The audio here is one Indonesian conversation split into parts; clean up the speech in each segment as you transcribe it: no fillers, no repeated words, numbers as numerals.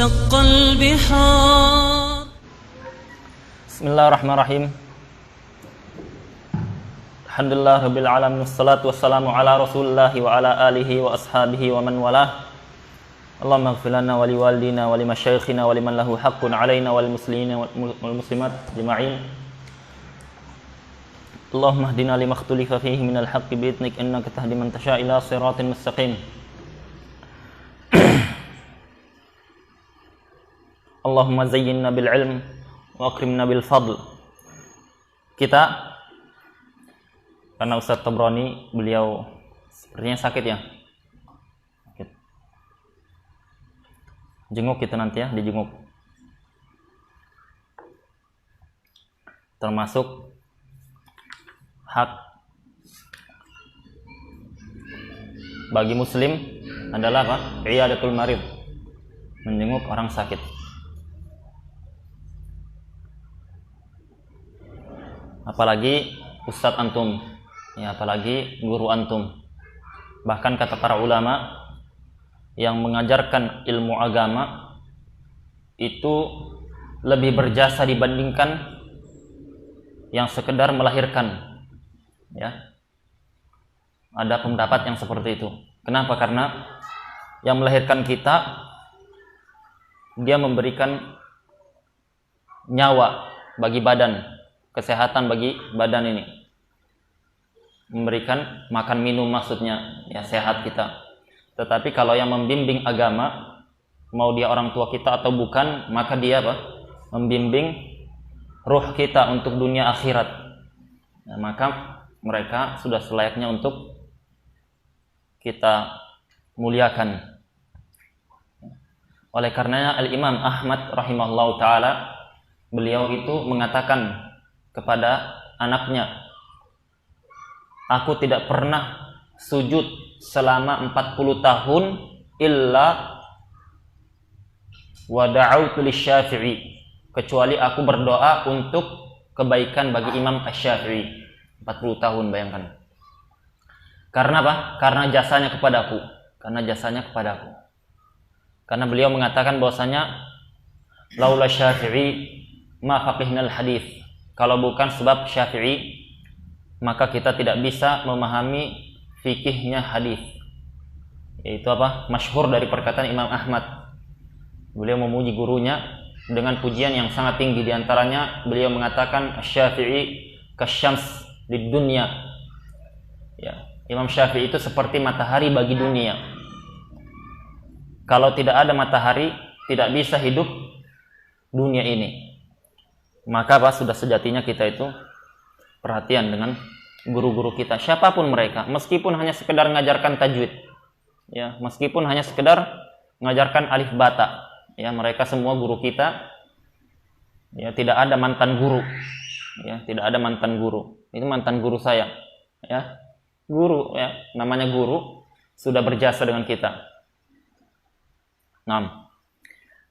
وانشق البحار. بسم الله الرحمن الرحيم. الحمد لله رب العالمين والصلاة والسلام على رسول الله وعلى آله وأصحابه ومن والاه. اللهم اغفر لنا ولوالدينا ولمشايخنا ولمن له حق علينا وللمسلمين والمسلمات أجمعين. اللهم اهدنا لما اختلف فيه من الحق بإذنك إنك تهدي من تشاء إلى صراط مستقيم. Allahumma zayyinna bil ilm wa akrimna bil fadl. Kita, karena Ustadz Tabrani beliau sepertinya sakit ya. Sakit. Jenguk kita nanti ya, dijenguk. Termasuk hak bagi muslim adalah apa? Iyadatul marid, menjenguk orang sakit. Apalagi ustadz antum, ya, apalagi guru antum. Bahkan kata para ulama yang mengajarkan ilmu agama itu lebih berjasa dibandingkan yang sekedar melahirkan. Ya, ada pendapat yang seperti itu. Kenapa? Karena yang melahirkan kita, dia memberikan nyawa bagi badan, kesehatan bagi badan ini, memberikan makan minum, maksudnya ya sehat kita. Tetapi kalau yang membimbing agama, mau dia orang tua kita atau bukan, maka dia apa? Membimbing ruh kita untuk dunia akhirat. Nah, maka mereka sudah selayaknya untuk kita muliakan. Oleh karenanya Al-Imam Ahmad rahimahullahu ta'ala, beliau itu mengatakan kepada anaknya, aku tidak pernah sujud selama 40 tahun illa wa da'autu lisyafi'i, kecuali aku berdoa untuk kebaikan bagi Imam Asy-Syafi'i. 40 tahun, bayangkan. Karena apa? Karena jasanya kepadaku. Karena beliau mengatakan bahwasanya laula Syafi'i ma faqihna al-hadits. Kalau bukan sebab Syafi'i, maka kita tidak bisa memahami fikihnya hadis. Yaitu apa? Masyhur dari perkataan Imam Ahmad. Beliau memuji gurunya dengan pujian yang sangat tinggi. Di antaranya beliau mengatakan Syafi'i kasyams di dunia. Ya, Imam Syafi'i itu seperti matahari bagi dunia. Kalau tidak ada matahari, tidak bisa hidup dunia ini. Maka apa, sudah sejatinya kita itu perhatian dengan guru-guru kita, siapapun mereka, meskipun hanya sekedar mengajarkan tajwid, ya, meskipun hanya sekedar mengajarkan alif bata, ya, mereka semua guru kita. Ya, tidak ada mantan guru, ya, tidak ada mantan guru. Ini mantan guru saya, ya, guru, ya, namanya guru, sudah berjasa dengan kita. Nah,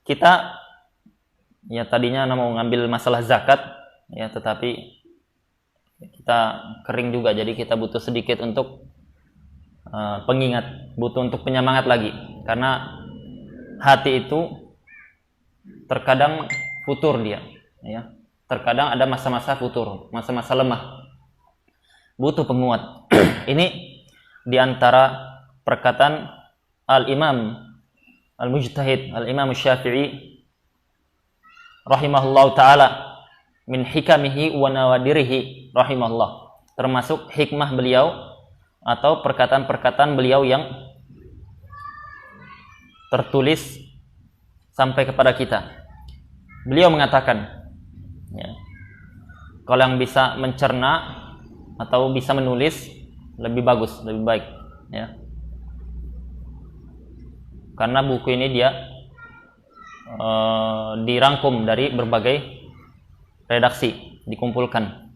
kita ya tadinya mau ngambil masalah zakat, ya, tetapi kita kering juga, jadi kita butuh sedikit untuk pengingat, butuh untuk penyemangat lagi, karena hati itu terkadang futur dia, ya, terkadang ada masa-masa futur, masa-masa lemah, butuh penguat. Ini diantara perkataan Al-Imam Al-Mujtahid Al-Imam Syafi'i rahimahullahu ta'ala, min hikamihi wa nawadirihi rahimahullah, termasuk hikmah beliau atau perkataan-perkataan beliau yang tertulis sampai kepada kita. Beliau mengatakan, ya, kalau yang bisa mencerna atau bisa menulis lebih bagus, lebih baik, ya, karena buku ini dia dirangkum dari berbagai redaksi, dikumpulkan,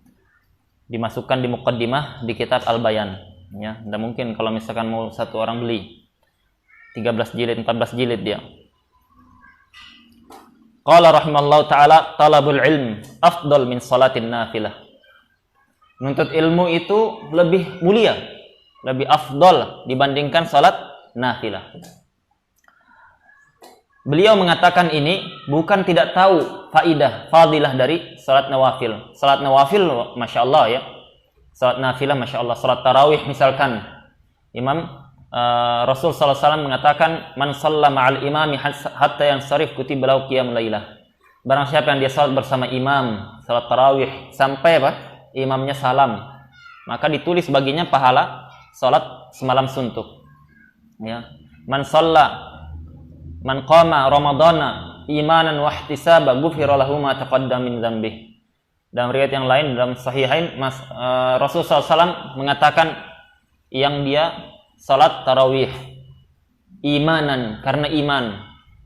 dimasukkan di muqaddimah di kitab Al-Bayan, ya. Dan mungkin kalau misalkan mau satu orang beli 13 jilid, 14 jilid dia. Qala rahimallahu ta'ala, talabul ilm afdal min salatin nafilah. Menuntut ilmu itu lebih mulia, lebih afdal dibandingkan salat nafilah. Beliau mengatakan ini bukan tidak tahu fadilah dari salat nawafil. Salat nawafil, masya Allah ya. Salat nafilah, masya Allah. Salat tarawih misalkan, Imam Rasul sallallahu alaihi wasallam mengatakan, man shalla ma'al imami hatta yansarif kutiba lahu qiyamul lailah. Barang siapa yang dia salat bersama imam, salat tarawih sampai imamnya salam, maka ditulis baginya pahala salat semalam suntuk. Ya. Man qama ramadhana imanan wa ihtisaba ghufira lahu ma taqaddama min dzambih. Dalam riwayat yang lain dalam sahihain Rasulullah SAW mengatakan yang dia salat tarawih imanan, karena iman,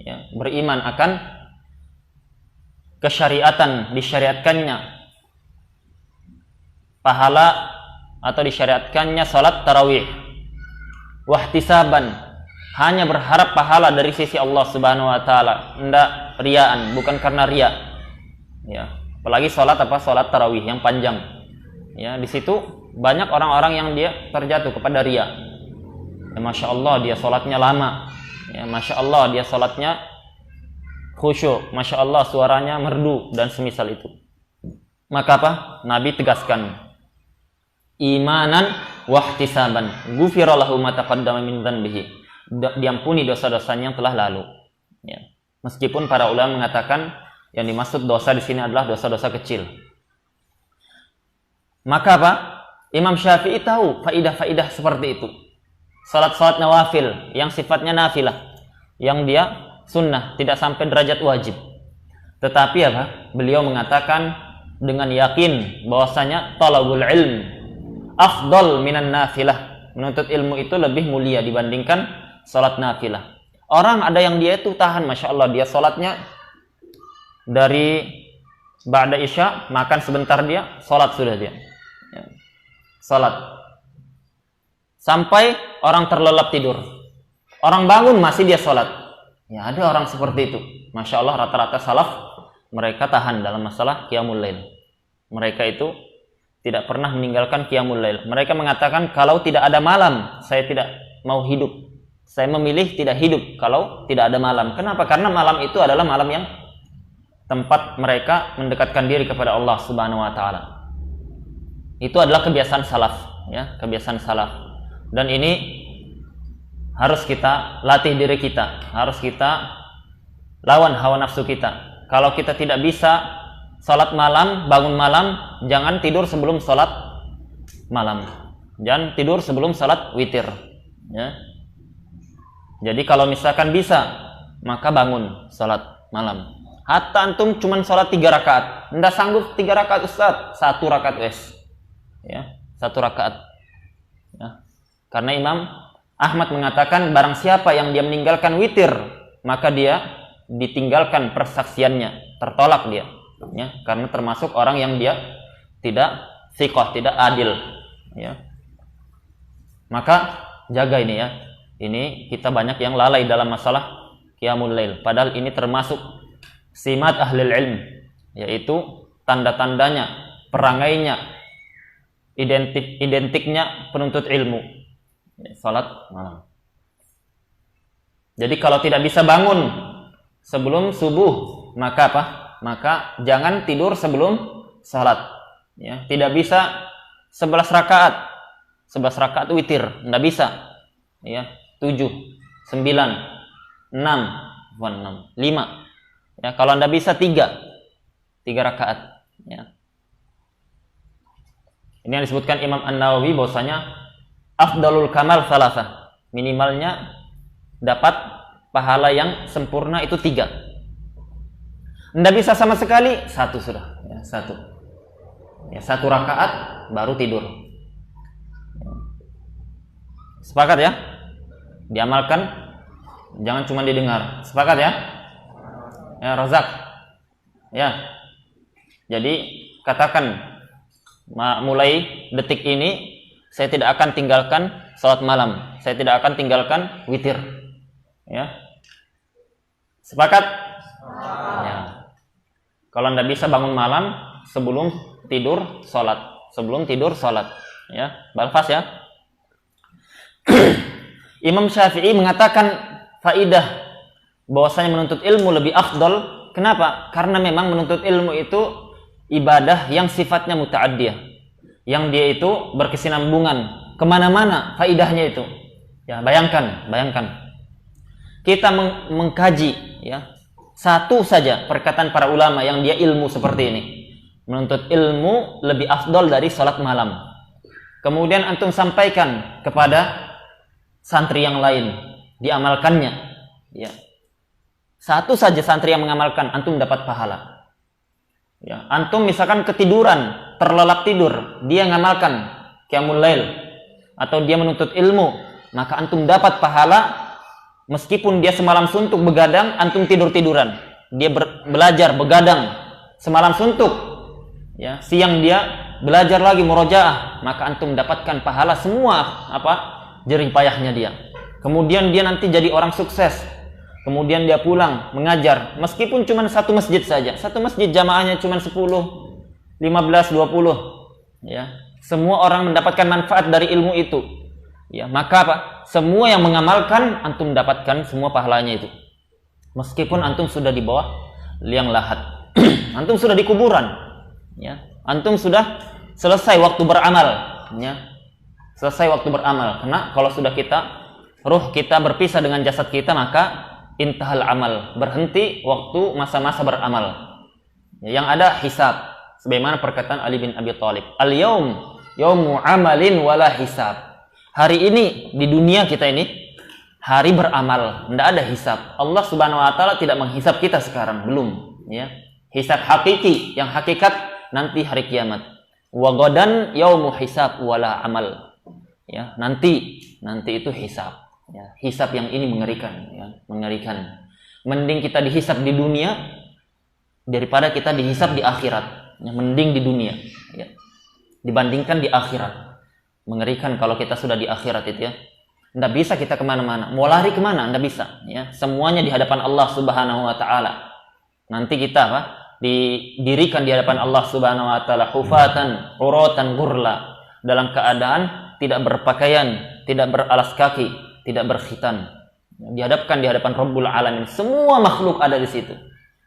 ya, beriman akan kesyariatan, disyariatkannya pahala atau disyariatkannya salat tarawih, wahtisaban, hanya berharap pahala dari sisi Allah Subhanahu wa taala, enggak riaan, bukan karena ria. Ya, apalagi salat salat tarawih yang panjang. Ya, di situ banyak orang-orang yang dia terjatuh kepada ria. Ya, masya Allah dia salatnya lama. Ya, masya Allah dia salatnya khusyuk, masya Allah suaranya merdu dan semisal itu. Maka apa? Nabi tegaskan, imanan wahtisaban ghufira lahu ma taqaddama min dzanbihi. Diampuni dosa-dosanya yang telah lalu. Ya. Meskipun para ulama mengatakan yang dimaksud dosa di sini adalah dosa-dosa kecil. Maka apa? Imam Syafi'i tahu faidah-faidah seperti itu. Salat-salat nawafil yang sifatnya nafilah, yang dia sunnah, tidak sampai derajat wajib. Tetapi apa? Beliau mengatakan dengan yakin bahwasanya talabul ilm afdal minan nafilah. Menuntut ilmu itu lebih mulia dibandingkan salat nafilah. Orang ada yang dia itu tahan, masya Allah, dia salatnya dari ba'da isya, makan sebentar dia salat sudah dia. Ya. Salat sampai orang terlelap tidur, orang bangun masih dia salat. Ya, ada orang seperti itu. Masya Allah, rata-rata salaf mereka tahan dalam masalah qiyamul lail. Mereka itu tidak pernah meninggalkan qiyamul lail. Mereka mengatakan kalau tidak ada malam saya tidak mau hidup. Saya memilih tidak hidup kalau tidak ada malam. Kenapa? Karena malam itu adalah malam yang tempat mereka mendekatkan diri kepada Allah Subhanahu wa taala. Itu adalah kebiasaan salaf, ya, kebiasaan salaf. Dan ini harus kita latih diri kita, harus kita lawan hawa nafsu kita. Kalau kita tidak bisa salat malam, bangun malam, jangan tidur sebelum salat malam. Jangan tidur sebelum salat witir, ya. Jadi kalau misalkan bisa, maka bangun salat malam. Hatta antum cuman salat 3 rakaat, ndak sanggup 3 rakaat Ustaz, 1 rakaat wes. Ya, 1 rakaat. Ya. Karena Imam Ahmad mengatakan barang siapa yang dia meninggalkan witir, maka dia ditinggalkan persaksiannya, tertolak dia. Ya, karena termasuk orang yang dia tidak thiqah, tidak adil. Ya. Maka jaga ini ya. Ini kita banyak yang lalai dalam masalah qiyamul lail. Padahal ini termasuk simat ahlul ilm, yaitu tanda-tandanya, perangainya, identiknya penuntut ilmu. Salat malam. Jadi kalau tidak bisa bangun sebelum subuh, maka apa? Maka jangan tidur sebelum salat. Ya, tidak bisa 11 rakaat. 11 rakaat witir, tidak bisa. Ya. 7, 9, 6, 5. Ya, kalau Anda bisa 3 rakaat. Ya. Ini yang disebutkan Imam An-Nawawi bahwasanya afdalul kamal salasah. Minimalnya dapat pahala yang sempurna itu 3. Anda bisa sama sekali 1 sudah. Ya, 1. Ya, 1 rakaat baru tidur. Ya. Sepakat ya? Diamalkan, jangan cuma didengar. Sepakat ya? Ya, Razak. Ya. Jadi katakan mulai detik ini saya tidak akan tinggalkan salat malam. Saya tidak akan tinggalkan witir. Ya. Sepakat? Ya. Kalau Anda bisa bangun malam sebelum tidur salat. Sebelum tidur salat. Ya, balfas ya. Imam Syafi'i mengatakan faidah bahwasanya menuntut ilmu lebih afdal. Kenapa? Karena memang menuntut ilmu itu ibadah yang sifatnya muta'addiyah, yang dia itu berkesinambungan kemana-mana faidahnya itu. Ya, bayangkan kita mengkaji ya satu saja perkataan para ulama yang dia ilmu seperti ini. Menuntut ilmu lebih afdal dari salat malam. Kemudian antum sampaikan kepada santri yang lain, diamalkannya. Ya. Satu saja santri yang mengamalkan, antum dapat pahala. Ya. Antum misalkan ketiduran, terlelap tidur, dia ngamalkan qiyamul lail atau dia menuntut ilmu, maka antum dapat pahala meskipun dia semalam suntuk begadang, antum tidur-tiduran. Dia belajar begadang semalam suntuk. Ya, siang dia belajar lagi murojaah, maka antum dapatkan pahala semua jerih payahnya dia. Kemudian dia nanti jadi orang sukses. Kemudian dia pulang mengajar, meskipun cuma satu masjid saja. Satu masjid jamaahnya cuma 10, 15, 20. Ya. Semua orang mendapatkan manfaat dari ilmu itu. Ya, maka semua yang mengamalkan antum dapatkan semua pahalanya itu. Meskipun antum sudah di bawah liang lahat. Antum sudah di kuburan. Ya. Antum sudah selesai waktu beramal, ya. Selesai waktu beramal. Karena kalau sudah ruh kita berpisah dengan jasad kita, maka intahal amal, berhenti waktu masa-masa beramal. Yang ada hisab, sebagaimana perkataan Ali bin Abi Thalib, al-yaum yaumu amalin wala hisab. Hari ini di dunia kita ini hari beramal, tidak ada hisab. Allah Subhanahu wa taala tidak menghisab kita sekarang, belum, ya. Hisab hakiki, yang hakikat nanti hari kiamat. Wa ghadan yaumu hisab wala amal. Ya, nanti itu hisab. Ya, hisab yang ini mengerikan, ya, mengerikan. Mending kita dihisab di dunia daripada kita dihisab di akhirat. Ya, mending di dunia, ya, dibandingkan di akhirat. Mengerikan kalau kita sudah di akhirat itu, ya. Nggak bisa kita kemana-mana. Mau lari kemana? Nggak bisa. Ya, semuanya di hadapan Allah Subhanahu Wa Taala. Nanti kita didirikan di hadapan Allah Subhanahu Wa Taala hufatan, uratan, gurla, dalam keadaan tidak berpakaian, tidak beralas kaki, tidak berkhitan. Dihadapkan di hadapan Rabbul Alamin. Semua makhluk ada di situ.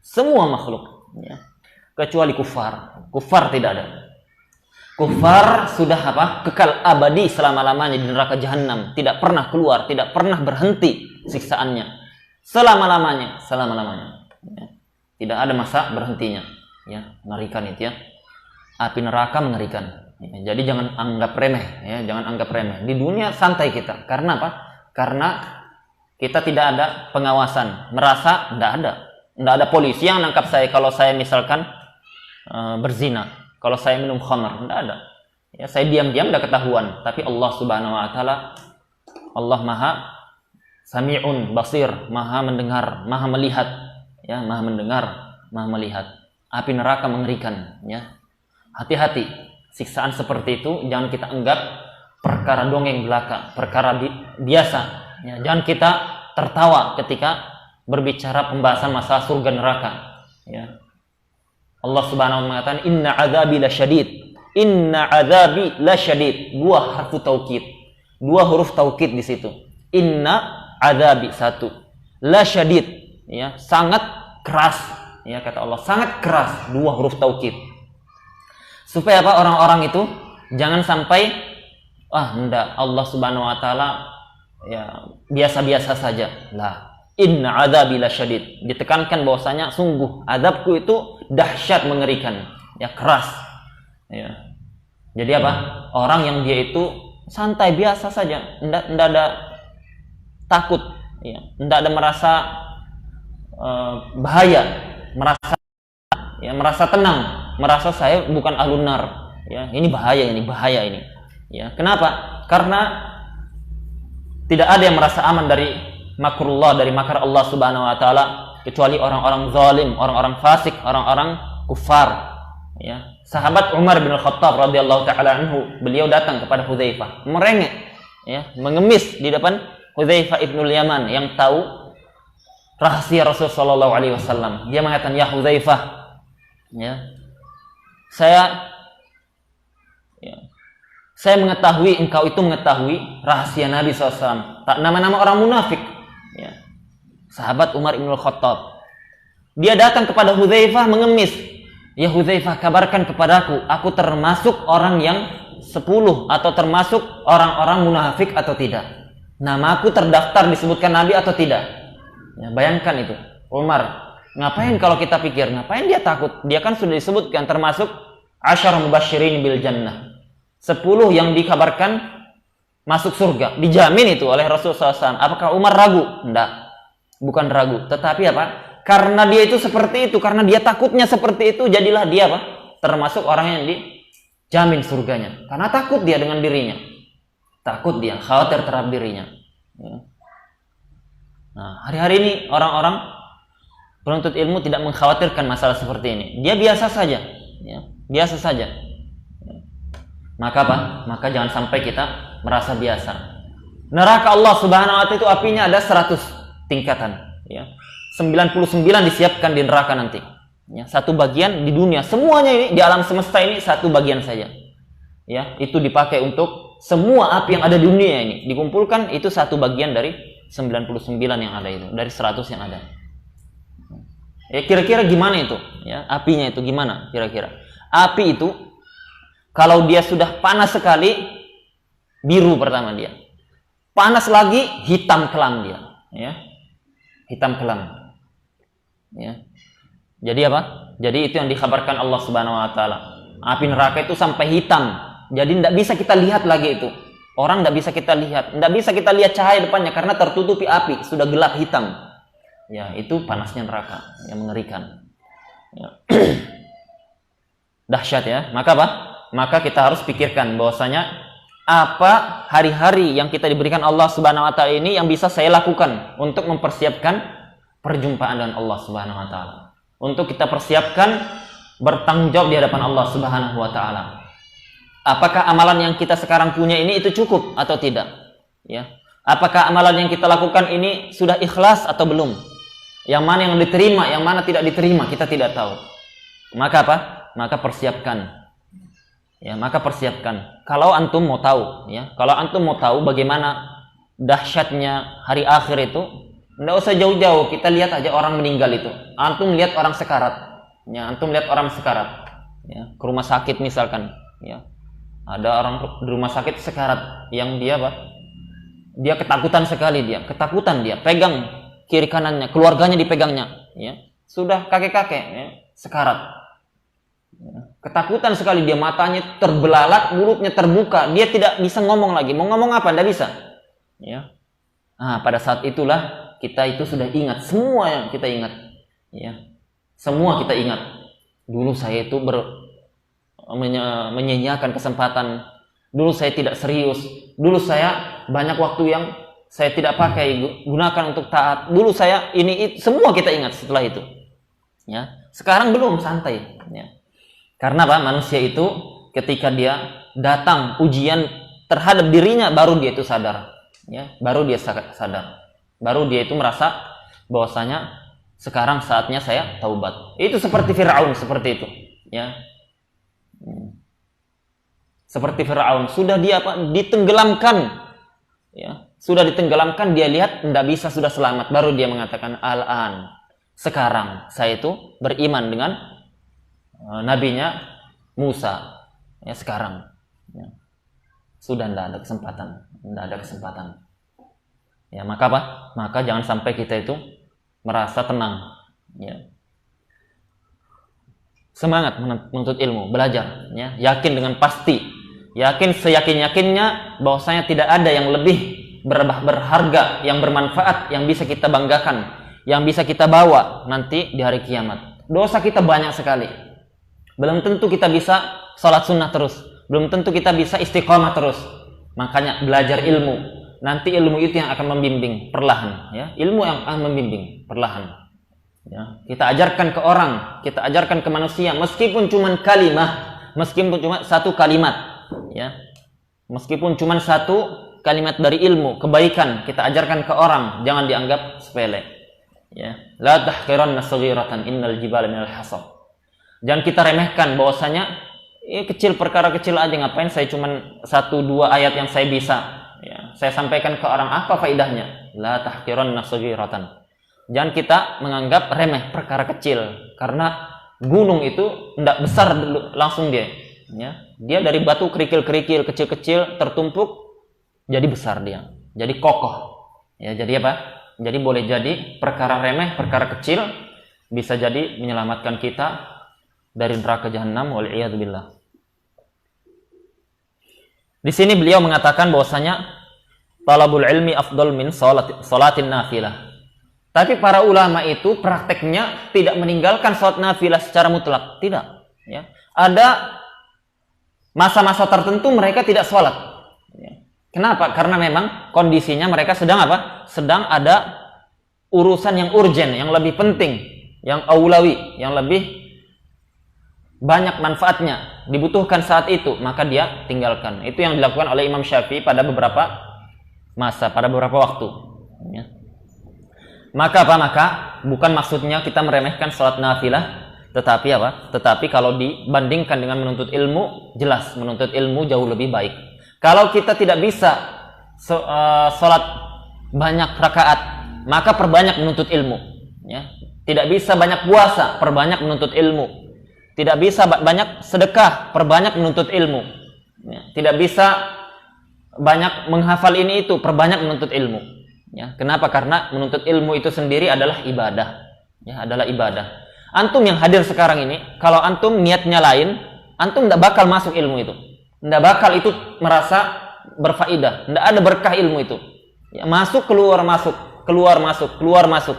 Semua makhluk. Ya. Kecuali kufar. Kufar tidak ada. Kufar sudah kekal abadi selama-lamanya di neraka jahanam. Tidak pernah keluar. Tidak pernah berhenti siksaannya. Selama-lamanya. Ya. Tidak ada masa berhentinya. Ya. Mengerikan itu, ya. Api neraka mengerikan. Ya. Jadi jangan anggap remeh. Ya. Jangan anggap remeh. Di dunia santai kita. Karena apa? Karena kita tidak ada pengawasan, merasa tidak ada polisi yang nangkap saya kalau saya misalkan berzina, kalau saya minum khamar, tidak ada. Ya, saya diam-diam tidak ketahuan, tapi Allah Subhanahu Wa Taala, Allah Maha Sami'un Basir, Maha mendengar, Maha melihat, ya, Maha mendengar, Maha melihat. Api neraka mengerikan, ya. Hati-hati, siksaan seperti itu jangan kita anggap perkara dongeng belaka, perkara biasa. Ya, jangan kita tertawa ketika berbicara pembahasan masalah surga neraka. Ya. Allah Subhanahu wa taala mengatakan inna adzabi lasyadid. Inna adzabi lasyadid. Dua harfu taukid. Dua huruf taukid di situ. Inna adzabi satu. Lasyadid, ya, sangat keras. Ya, kata Allah, sangat keras. Dua huruf taukid. Supaya orang-orang itu jangan sampai enggak, Allah Subhanahu wa taala ya biasa-biasa saja. Lah, inna adzabi lasyadid. Ditekankan bahwasanya sungguh azabku itu dahsyat, mengerikan, ya, keras. Ya. Jadi orang yang dia itu santai biasa saja, enggak ada takut, ya, enggak ada merasa bahaya, merasa tenang, merasa saya bukan ahlun nar. Ya, ini bahaya ini. Ya, kenapa? Karena tidak ada yang merasa aman dari makrullah, dari makar Allah Subhanahu wa taala kecuali orang-orang zalim, orang-orang fasik, orang-orang kufar. Ya. Sahabat Umar bin Khattab radhiyallahu taala anhu, beliau datang kepada Hudzaifah, merengek, ya, mengemis di depan Hudzaifah ibnul Yaman yang tahu rahasia Rasul sallallahu alaihi wasallam. Dia mengatakan, "Ya Hudzaifah, ya, saya mengetahui engkau itu mengetahui rahasia Nabi SAW. Tak nama-nama orang munafik. Ya. sahabat Umar Ibn Khattab. Dia datang kepada Hudzaifah mengemis. Ya Hudzaifah, kabarkan kepadaku, aku termasuk orang yang 10 atau termasuk orang-orang munafik atau tidak? Namaku terdaftar disebutkan Nabi atau tidak? Ya, bayangkan itu. Umar, ngapain kalau kita pikir, ngapain dia takut? Dia kan sudah disebutkan termasuk asyar mubasyirin bil jannah. 10 yang dikabarkan masuk surga. Dijamin itu oleh Rasulullah SAW. Apakah Umar ragu? Enggak. Bukan ragu. Tetapi apa? Karena dia itu seperti itu. Karena dia takutnya seperti itu. Jadilah dia apa? Termasuk orang yang dijamin surganya. Karena takut dia dengan dirinya. Takut dia. Khawatir terhadap dirinya. Ya. Nah, hari-hari ini orang-orang penuntut ilmu tidak mengkhawatirkan masalah seperti ini. Dia biasa saja. Ya. Biasa saja. Maka apa? Maka jangan sampai kita merasa biasa. Neraka Allah Subhanahu wa taala itu apinya ada 100 tingkatan, ya. 99 disiapkan di neraka nanti. Ya, satu bagian di dunia. Semuanya ini di alam semesta ini satu bagian saja. Ya, itu dipakai untuk semua api yang ada di dunia ini. Dikumpulkan itu satu bagian dari 99 yang ada itu, dari 100 yang ada. Ya, kira-kira gimana itu? Ya, apinya itu gimana kira-kira? Api itu kalau dia sudah panas sekali, biru pertama dia. Panas lagi, hitam kelam dia. Ya. Hitam kelam. Ya. Jadi apa? Jadi itu yang dikabarkan Allah Subhanahu wa taala. Api neraka itu sampai hitam. Jadi tidak bisa kita lihat lagi itu. Orang tidak bisa kita lihat. Tidak bisa kita lihat cahaya depannya karena tertutupi api. Sudah gelap hitam. Ya, itu panasnya neraka. Yang mengerikan. Ya. Dahsyat ya. Maka apa? Maka kita harus pikirkan bahwasanya apa hari-hari yang kita diberikan Allah Subhanahu wa taala ini yang bisa saya lakukan untuk mempersiapkan perjumpaan dengan Allah Subhanahu wa taala. Untuk kita persiapkan bertanggung jawab di hadapan Allah Subhanahu wa taala. Apakah amalan yang kita sekarang punya ini itu cukup atau tidak? Ya. Apakah amalan yang kita lakukan ini sudah ikhlas atau belum? Yang mana yang diterima, yang mana tidak diterima, kita tidak tahu. Maka apa? Maka persiapkan. Ya, maka persiapkan. Kalau antum mau tahu, ya, kalau antum mau tahu bagaimana dahsyatnya hari akhir itu, tidak usah jauh-jauh. Kita lihat aja orang meninggal itu. Antum lihat orang sekarat, ya, antum lihat orang sekarat, ya, ke rumah sakit misalkan, ya, ada orang di rumah sakit sekarat yang dia apa? Dia ketakutan sekali ketakutan dia, pegang kiri kanannya, keluarganya dipegangnya, ya, sudah kakek-kakek, ya, sekarat. Ketakutan sekali dia, matanya terbelalak, mulutnya terbuka, dia tidak bisa ngomong lagi. Mau ngomong apa? Tidak bisa. Ya. Nah, pada saat itulah kita itu sudah ingat semua yang kita ingat. Ya. Semua kita ingat. Dulu saya itu menyanyiakan kesempatan. Dulu saya tidak serius. Dulu saya banyak waktu yang saya tidak pakai, gunakan untuk taat. Dulu saya ini semua kita ingat setelah itu. Ya. Sekarang belum, santai. Ya. Karena apa? Manusia itu ketika dia datang ujian terhadap dirinya, baru dia itu sadar. Ya, baru dia sadar. Baru dia itu merasa bahwasanya sekarang saatnya saya taubat. Itu seperti Firaun seperti itu. Ya. Seperti Firaun, sudah dia apa? Ditenggelamkan. Ya, sudah ditenggelamkan, dia lihat tidak bisa, sudah selamat, baru dia mengatakan al-an. Sekarang saya itu beriman dengan nabinya Musa, ya, sekarang, ya. Sudah tidak ada kesempatan, ya. Maka apa? Maka jangan sampai kita itu merasa tenang, ya. Semangat menuntut ilmu, belajar, ya. Yakin dengan pasti, yakin seyakin-yakinnya bahwasanya tidak ada yang lebih berharga, yang bermanfaat, yang bisa kita banggakan, yang bisa kita bawa nanti di hari kiamat. Dosa kita banyak sekali. Belum tentu kita bisa sholat sunnah terus. Belum tentu kita bisa istiqomah terus. Makanya belajar ilmu. Nanti ilmu itu yang akan membimbing perlahan. Ya. Ilmu yang akan membimbing perlahan. Ya. Kita ajarkan ke orang. Kita ajarkan ke manusia. Meskipun cuma kalimah. Meskipun cuma satu kalimat. Ya. Meskipun cuma satu kalimat dari ilmu. Kebaikan. Kita ajarkan ke orang. Jangan dianggap sepele. Ya. La tahqiranna saghiratan innal jibala minal hasab. Jangan kita remehkan bahwasanya kecil, perkara kecil aja, ngapain saya cuman 1-2 ayat yang saya bisa, ya, saya sampaikan ke orang, apa faedahnya? La tahqiranna saghiratan. Jangan kita menganggap remeh perkara kecil, karena gunung itu tidak besar langsung dia. Ya. Dia dari batu kerikil-kerikil kecil-kecil tertumpuk jadi besar dia, jadi kokoh. Ya, jadi apa? Jadi boleh jadi perkara remeh, perkara kecil bisa jadi menyelamatkan kita dari neraka jahanam, wal'iyadzubillah. Di sini beliau mengatakan bahwasanya talabul ilmi afdal min salatin nafilah. Tapi para ulama itu prakteknya tidak meninggalkan salat nafilah secara mutlak, tidak. Ya. Ada masa-masa tertentu mereka tidak salat. Ya. Kenapa? Karena memang kondisinya mereka sedang apa? Sedang ada urusan yang urgen, yang lebih penting, yang aulawi, yang lebih banyak manfaatnya, dibutuhkan saat itu, maka dia tinggalkan. Itu yang dilakukan oleh Imam Syafi'i pada beberapa masa, pada beberapa waktu. Ya. Maka apa? Maka bukan maksudnya kita meremehkan salat nafilah, tetapi apa? Tetapi kalau dibandingkan dengan menuntut ilmu, jelas menuntut ilmu jauh lebih baik. Kalau kita tidak bisa salat banyak rakaat, maka perbanyak menuntut ilmu. Ya. Tidak bisa banyak puasa, perbanyak menuntut ilmu. Tidak bisa banyak sedekah, perbanyak menuntut ilmu. Ya. Tidak bisa banyak menghafal ini itu, perbanyak menuntut ilmu. Ya, kenapa? Karena menuntut ilmu itu sendiri adalah ibadah. Ya, adalah ibadah. Antum yang hadir sekarang ini, kalau antum niatnya lain, antum tidak bakal masuk ilmu itu. Tidak bakal itu merasa berfaedah. Tidak ada berkah ilmu itu. Ya, masuk keluar masuk, keluar masuk, keluar masuk.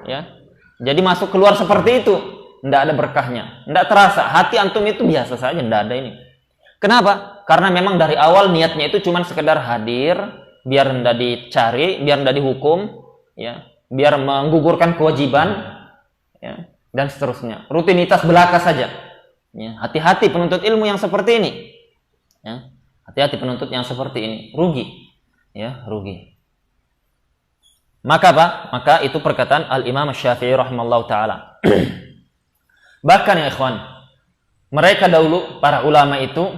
Ya. Jadi masuk keluar seperti itu, tidak ada berkahnya. Tidak terasa. Hati antum itu biasa saja, tidak ada ini. Kenapa? Karena memang dari awal niatnya itu cuma sekedar hadir, biar tidak dicari, biar tidak dihukum, ya, biar menggugurkan kewajiban, ya, dan seterusnya. Rutinitas belaka saja. Ya, hati-hati penuntut ilmu yang seperti ini. Ya, hati-hati penuntut yang seperti ini, rugi, ya, rugi. Maka apa? Maka itu perkataan Al-Imam Syafi'i rahimallahu taala. Bahkan ya ikhwan, mereka dahulu para ulama itu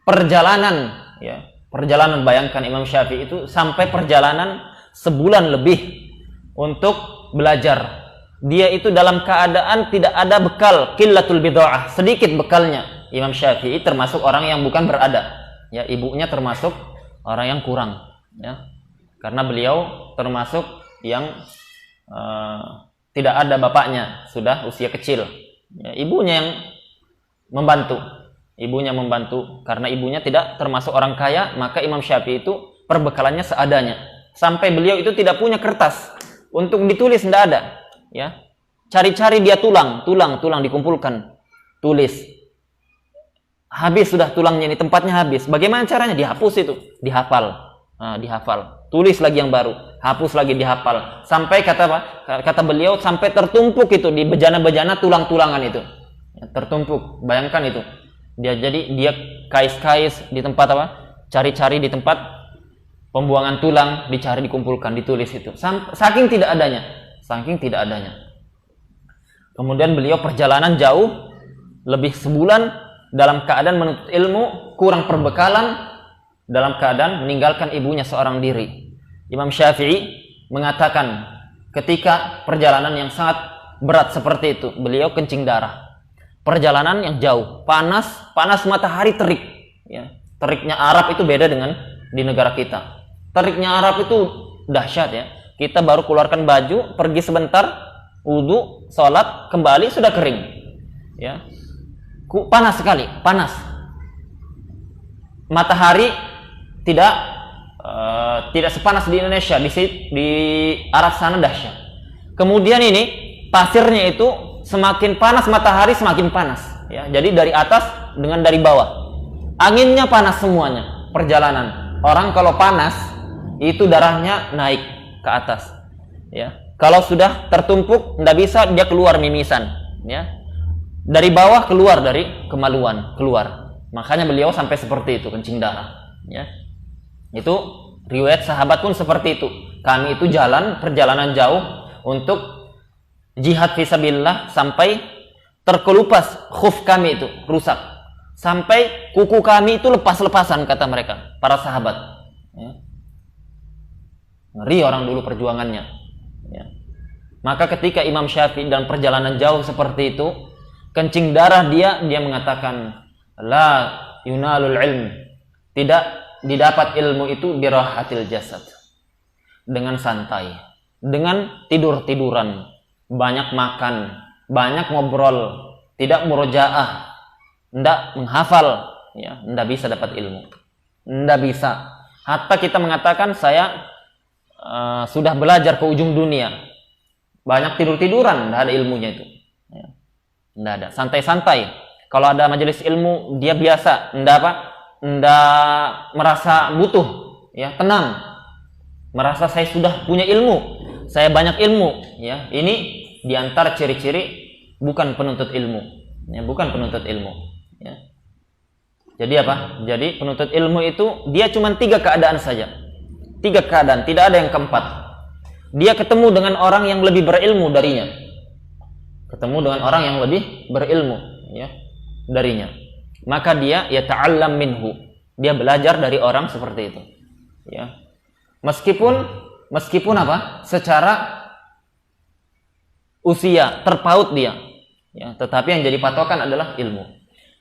perjalanan, ya, perjalanan, bayangkan Imam Syafi'i itu sampai perjalanan sebulan lebih untuk belajar. Dia itu dalam keadaan tidak ada bekal, qillatul bid'ah, sedikit bekalnya. Imam Syafi'i termasuk orang yang bukan berada. Ya, ibunya termasuk orang yang kurang, ya. Karena beliau termasuk yang tidak ada bapaknya, sudah usia kecil. Ya, ibunya yang membantu. Ibunya membantu, karena ibunya tidak termasuk orang kaya, maka Imam Syafi'i itu perbekalannya seadanya. Sampai beliau itu tidak punya kertas untuk ditulis, tidak ada. Ya, cari-cari dia tulang dikumpulkan, tulis. Habis sudah tulangnya ini, tempatnya habis. Bagaimana caranya? Dihapus itu, dihafal. Nah, dihafal. Tulis lagi yang baru, hapus lagi, dihafal. Sampai kata beliau sampai tertumpuk itu di bejana-bejana tulang-tulangan itu. Ya, tertumpuk. Bayangkan itu. Dia kais-kais di tempat apa? Cari-cari di tempat pembuangan tulang, dicari, dikumpulkan, ditulis itu. Saking tidak adanya. Kemudian beliau perjalanan jauh, lebih sebulan dalam keadaan menuntut ilmu, kurang perbekalan, dalam keadaan meninggalkan ibunya seorang diri. Imam Syafi'i mengatakan ketika perjalanan yang sangat berat seperti itu, beliau kencing darah. Perjalanan yang jauh, panas matahari terik. Ya. Teriknya Arab itu beda dengan di negara kita. Teriknya Arab itu dahsyat ya. Kita baru keluarkan baju, pergi sebentar, wudu, sholat, kembali sudah kering. Ya. Panas sekali, panas. Matahari tidak sepanas di Indonesia, di Arab sana dahsyat. Kemudian ini pasirnya itu semakin panas matahari semakin panas, ya. Jadi dari atas dengan dari bawah. Anginnya panas semuanya. Perjalanan. Orang kalau panas itu darahnya naik ke atas, ya. Kalau sudah tertumpuk tidak bisa dia keluar mimisan, ya. Dari bawah keluar dari kemaluan, keluar. Makanya beliau sampai seperti itu, kencing darah, ya. Itu riwayat sahabat pun seperti itu. Kami itu perjalanan jauh untuk jihad fisabilillah sampai terkelupas khuf kami itu rusak, sampai kuku kami itu lepas-lepasan, kata mereka para sahabat. Ya. Ngeri orang dulu perjuangannya. Ya. Maka ketika Imam Syafi'i dalam perjalanan jauh seperti itu, kencing darah dia mengatakan, la yunalul ilm, tidak didapat ilmu itu birahatil jasad, dengan santai, dengan tidur-tiduran, banyak makan, banyak ngobrol, tidak murojaah, tidak menghafal, ya, tidak bisa dapat ilmu, tidak bisa. Hatta kita mengatakan saya sudah belajar ke ujung dunia, banyak tidur-tiduran, tidak ada ilmunya itu, ya. Tidak ada, santai-santai. Kalau ada majelis ilmu, dia biasa, tidak merasa butuh, ya, tenang, merasa saya sudah punya ilmu, saya banyak ilmu, ya. Ini diantar ciri-ciri bukan penuntut ilmu, ya, bukan penuntut ilmu, ya. Jadi apa? Jadi penuntut ilmu itu dia cuma 3 keadaan saja, 3 keadaan, tidak ada yang keempat. Dia ketemu dengan orang yang lebih berilmu darinya, ketemu dengan orang yang lebih berilmu, ya, darinya, maka dia yata'allam minhu, dia belajar dari orang seperti itu, ya. Meskipun apa? Secara usia terpaut dia, ya, tetapi yang jadi patokan adalah ilmu.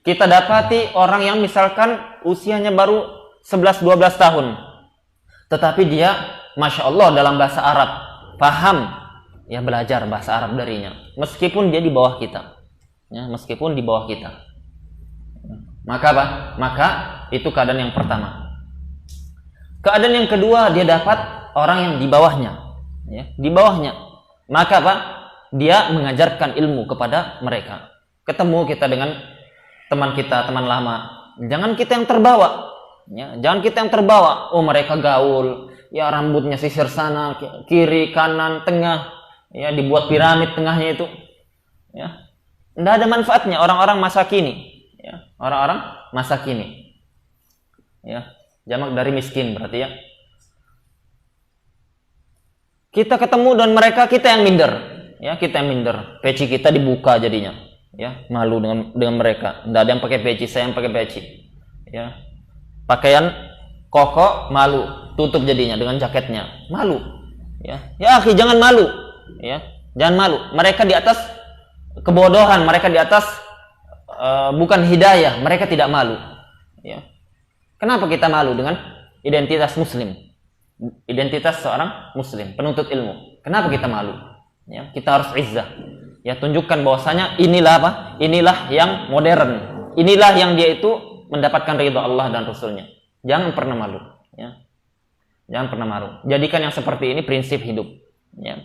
Kita dapati orang yang misalkan usianya baru 11-12 tahun, tetapi dia Masya Allah dalam bahasa Arab, paham, ya, belajar bahasa Arab darinya, meskipun dia di bawah kita, ya, meskipun di bawah kita. Maka apa? Maka itu keadaan yang pertama. Keadaan yang kedua, dia dapat orang yang di bawahnya, ya, di bawahnya. Maka apa? Dia mengajarkan ilmu kepada mereka. Ketemu kita dengan teman kita, teman lama, jangan kita yang terbawa, ya, jangan kita yang terbawa. Oh, mereka gaul, ya, rambutnya sisir sana, kiri, kanan, tengah, ya, dibuat piramid tengahnya itu, ya, tidak ada manfaatnya. Orang-orang masa kini, ya, orang-orang masa kini, ya, jamak dari miskin berarti, ya. Kita ketemu dan mereka, kita yang minder, ya, kita yang minder. Peci kita dibuka jadinya, ya, malu dengan mereka. Tidak ada yang pakai peci, saya yang pakai peci, ya. Pakaian koko malu, tutup jadinya dengan jaketnya, malu, ya. Ya akhi, jangan malu, ya, jangan malu. Mereka di atas kebodohan, mereka di atas bukan hidayah, mereka tidak malu, ya. Kenapa kita malu dengan identitas muslim, identitas seorang muslim penuntut ilmu? Kenapa kita malu, ya? Kita harus izzah, ya, tunjukkan bahwasanya inilah apa? Inilah yang modern, inilah yang dia itu mendapatkan ridha Allah dan Rasulnya. Jangan pernah malu, ya. Jangan pernah malu. Jadikan yang seperti ini prinsip hidup, ya.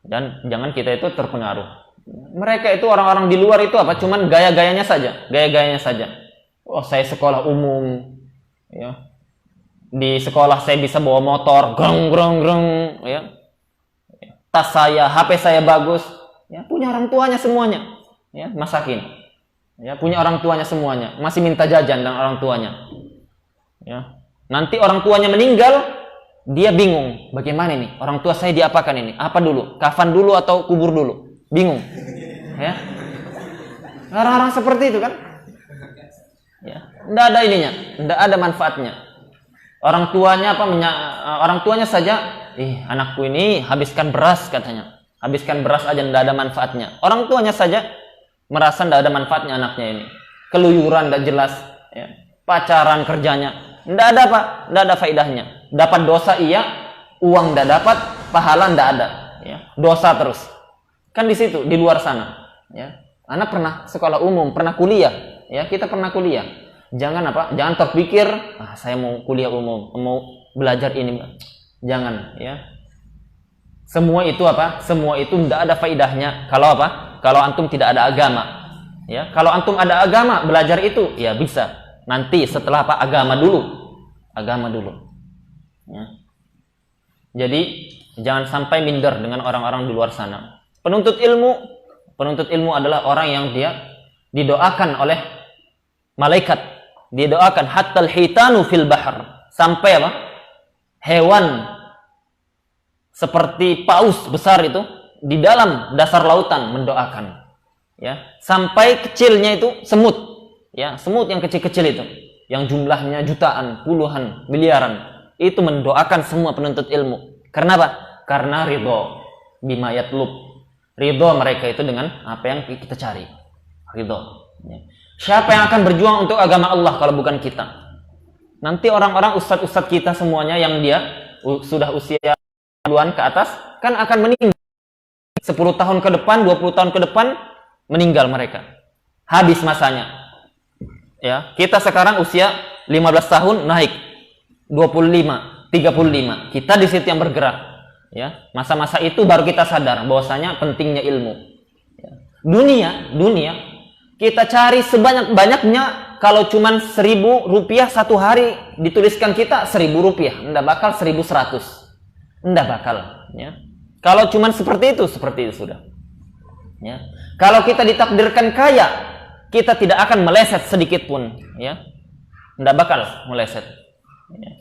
Dan jangan kita itu terpengaruh. Mereka itu orang-orang di luar itu apa? Cuman gaya-gayanya saja, gaya-gayanya saja. Oh, saya sekolah umum, ya. Di sekolah saya bisa bawa motor, greng, ya. Tas saya, HP saya bagus, ya. Punya orang tuanya semuanya, ya, masakin, ya, punya orang tuanya semuanya, masih minta jajan dan orang tuanya, ya. Nanti orang tuanya meninggal, dia bingung, bagaimana ini? Orang tua saya diapakan ini? Apa dulu? Kafan dulu atau kubur dulu? Bingung, ya. Orang-orang seperti itu kan, ya, tidak ada ininya, tidak ada manfaatnya. Orang tuanya apa? Orang tuanya saja, anakku ini habiskan beras katanya, habiskan beras aja, tidak ada manfaatnya. Orang tuanya saja merasa tidak ada manfaatnya anaknya ini, keluyuran tidak jelas, ya. Pacaran kerjanya, tidak ada apa? Tidak ada faedahnya. Dapat dosa iya, uang tidak dapat, pahala tidak ada, ya. Dosa terus. Kan di situ, di luar sana, ya. Anak pernah sekolah umum, pernah kuliah, ya, kita pernah kuliah. Jangan apa? Jangan terpikir, saya mau kuliah umum, mau belajar ini. Jangan, ya. Semua itu apa? Semua itu tidak ada faedahnya kalau apa? Kalau antum tidak ada agama, ya. Kalau antum ada agama, belajar itu ya bisa. Nanti setelah apa? Agama dulu, ya. Jadi jangan sampai minder dengan orang-orang di luar sana. Penuntut ilmu adalah orang yang dia didoakan oleh malaikat, didoakan hattal hitanu fil bahr, sampai apa? Hewan seperti paus besar itu di dalam dasar lautan mendoakan, ya. Sampai kecilnya itu semut, ya, semut yang kecil-kecil itu, yang jumlahnya jutaan, puluhan, miliaran, itu mendoakan semua penuntut ilmu. Karena apa? Karena ridho, bima yatlub. Ridho mereka itu dengan apa yang kita cari. Ridho. Ya. Siapa yang akan berjuang untuk agama Allah kalau bukan kita? Nanti orang-orang ustadz-ustadz kita semuanya yang dia sudah usia puluhan ke atas kan akan meninggal. 10 tahun ke depan, 20 tahun ke depan meninggal mereka. Habis masanya. Ya, kita sekarang usia 15 tahun naik 25, 35. Kita di situ yang bergerak. Ya, masa-masa itu baru kita sadar bahwasanya pentingnya ilmu. Ya. Dunia kita cari sebanyak-banyaknya. Kalau cuman 1.000 rupiah satu hari dituliskan kita 1.000 rupiah, nggak bakal 1.100, nggak bakal. Ya. Kalau cuman seperti itu sudah. Ya. Kalau kita ditakdirkan kaya, kita tidak akan meleset sedikit pun. Ya, nggak bakal meleset. Ya.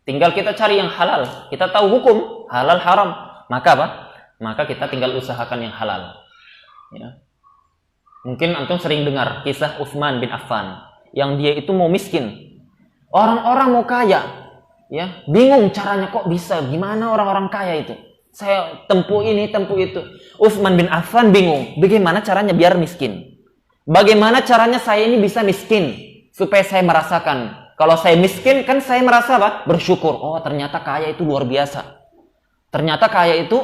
Tinggal kita cari yang halal. Kita tahu hukum halal haram. Maka apa? Maka kita tinggal usahakan yang halal. Ya. Mungkin antum sering dengar kisah Utsman bin Affan yang dia itu mau miskin. Orang-orang mau kaya. Ya, bingung caranya kok bisa. Gimana orang-orang kaya itu? Saya tempuh ini, tempuh itu. Utsman bin Affan bingung. Bagaimana caranya biar miskin? Bagaimana caranya saya ini bisa miskin? Supaya saya merasakan. Kalau saya miskin, kan saya merasa apa? Bersyukur. Oh, ternyata kaya itu luar biasa. Ternyata kaya itu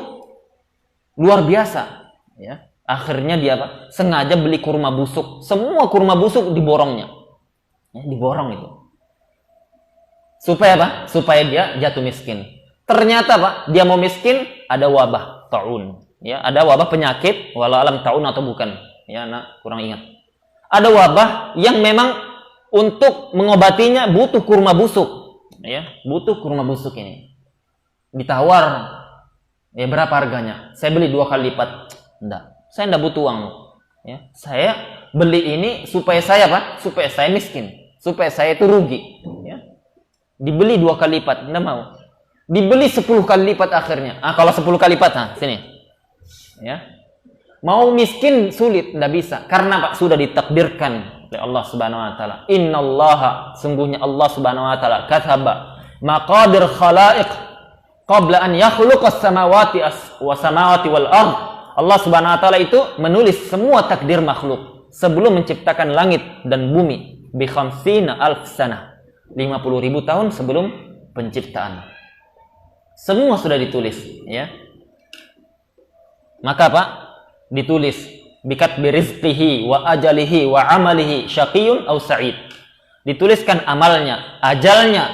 luar biasa. Ya. Akhirnya dia apa? Sengaja beli kurma busuk. Semua kurma busuk diborongnya. Ya, diborong itu. Supaya apa? Supaya dia jatuh miskin. Ternyata Pak, dia mau miskin, ada wabah taun. Ya, ada wabah penyakit, walau alam taun atau bukan. Ya, nak kurang ingat. Ada wabah yang memang untuk mengobatinya butuh kurma busuk. Ya, butuh kurma busuk ini. Ditawar, ya berapa harganya? Saya beli 2 kali lipat. Enggak, saya enggak butuh uang. Ya, saya beli ini supaya saya apa? Supaya saya miskin, supaya saya itu rugi. Ya, dibeli 2 kali lipat, enggak mau. Dibeli 10 kali lipat akhirnya. Kalau 10 kali lipat, sini. Ya, mau miskin sulit, enggak bisa. Karena Pak sudah ditakdirkan oleh Allah Subhanahu wa taala. Innallaha, sungguhnya Allah Subhanahu wa taala kataba maqadir khalaiq qabla an yakhluqas samawati wal ard. Allah Subhanahu wa taala itu menulis semua takdir makhluk sebelum menciptakan langit dan bumi bi khamsina alf sanah. 50.000 tahun sebelum penciptaan. Semua sudah ditulis, ya. Maka Pak ditulis bikat birizqihi wa ajalihi wa amalihi syaqiyun aw sa'id. Dituliskan amalnya, ajalnya,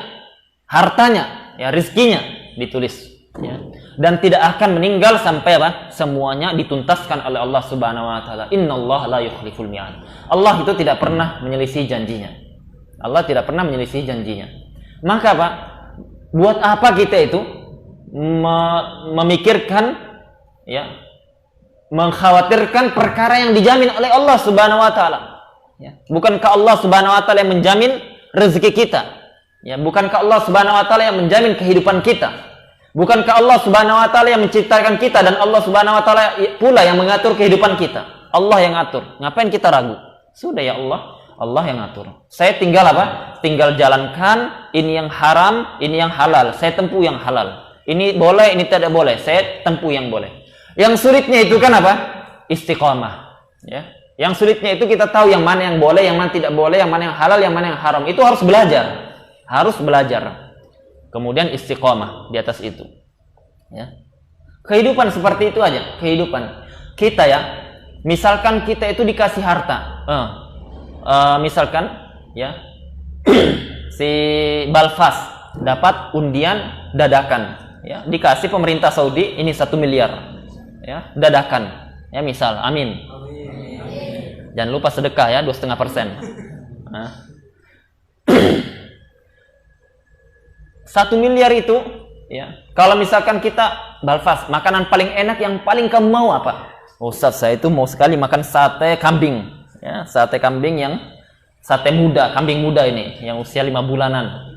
hartanya, ya rizkinya ditulis, ya. Dan tidak akan meninggal sampai apa? Semuanya dituntaskan oleh Allah Subhanahu wa taala. Innallaha la yukhliful mi'ad. Allah itu tidak pernah menyelisih janjinya. Allah tidak pernah menyelisih janjinya. Maka Pak, buat apa kita itu memikirkan, ya, mengkhawatirkan perkara yang dijamin oleh Allah Subhanahu wa taala? Ya. Bukankah Allah Subhanahu wa taala yang menjamin rezeki kita? Ya, bukankah Allah Subhanahu wa taala yang menjamin kehidupan kita? Bukankah Allah Subhanahu wa taala yang menciptakan kita dan Allah Subhanahu wa taala pula yang mengatur kehidupan kita? Allah yang atur. Ngapain kita ragu? Sudah ya Allah yang atur. Saya tinggal apa? Tinggal jalankan ini yang haram, ini yang halal. Saya tempuh yang halal. Ini boleh, ini tidak boleh. Saya tempuh yang boleh. Yang sulitnya itu kan apa? Istiqamah. Ya. Yang sulitnya itu kita tahu yang mana yang boleh, yang mana tidak boleh, yang mana yang halal, yang mana yang haram. Itu harus belajar. Harus belajar. Kemudian istiqamah di atas itu. Ya. Kehidupan seperti itu aja. Kehidupan. Kita ya, misalkan kita itu dikasih harta. Misalkan ya si Balfas dapat undian dadakan. Ya, dikasih pemerintah Saudi ini 1 miliar. Ya, dadakan. Ya, misal, amin. Jangan lupa sedekah ya, 2,5%. Nah. 1 miliar itu, ya. Kalau misalkan kita Balfas, makanan paling enak yang paling kamu mau apa? Ustaz, saya itu mau sekali makan sate kambing. Ya, sate kambing yang sate muda, kambing muda ini, yang usia 5 bulanan.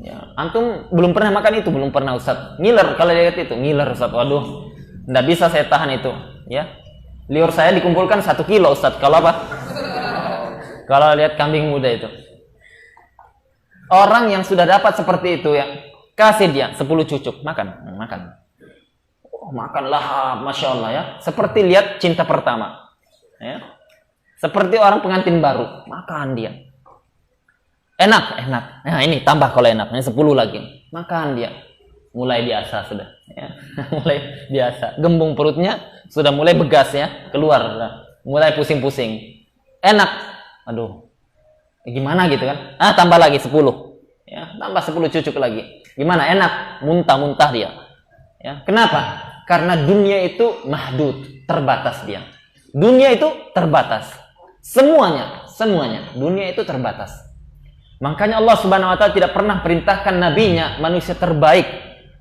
Ya, antum belum pernah makan itu, belum pernah Ustaz. Ngiler kalau lihat itu, ngiler Ustaz. Waduh, enggak bisa saya tahan itu, ya. Liur saya dikumpulkan 1 kilo Ustaz. Kalau apa? Kalau lihat kambing muda itu. Orang yang sudah dapat seperti itu ya, kasih dia 10 cucuk, makan. makan lahap, masya Allah ya. Seperti lihat cinta pertama, ya. Seperti orang pengantin baru, makan dia. Enak. Nah ini tambah kalau enak, ini 10 lagi. Makan dia. Mulai biasa sudah, ya. Mulai biasa. Gembung perutnya sudah mulai begas ya, keluar. Mulai pusing-pusing. Enak. Aduh. Gimana gitu kan? Tambah lagi 10. Ya, tambah 10 cucuk lagi. Gimana? Enak. Muntah-muntah dia. Ya, kenapa? Karena dunia itu mahdud, terbatas dia. Dunia itu terbatas. Semuanya. Dunia itu terbatas. Makanya Allah Subhanahu wa taala tidak pernah perintahkan nabinya, manusia terbaik,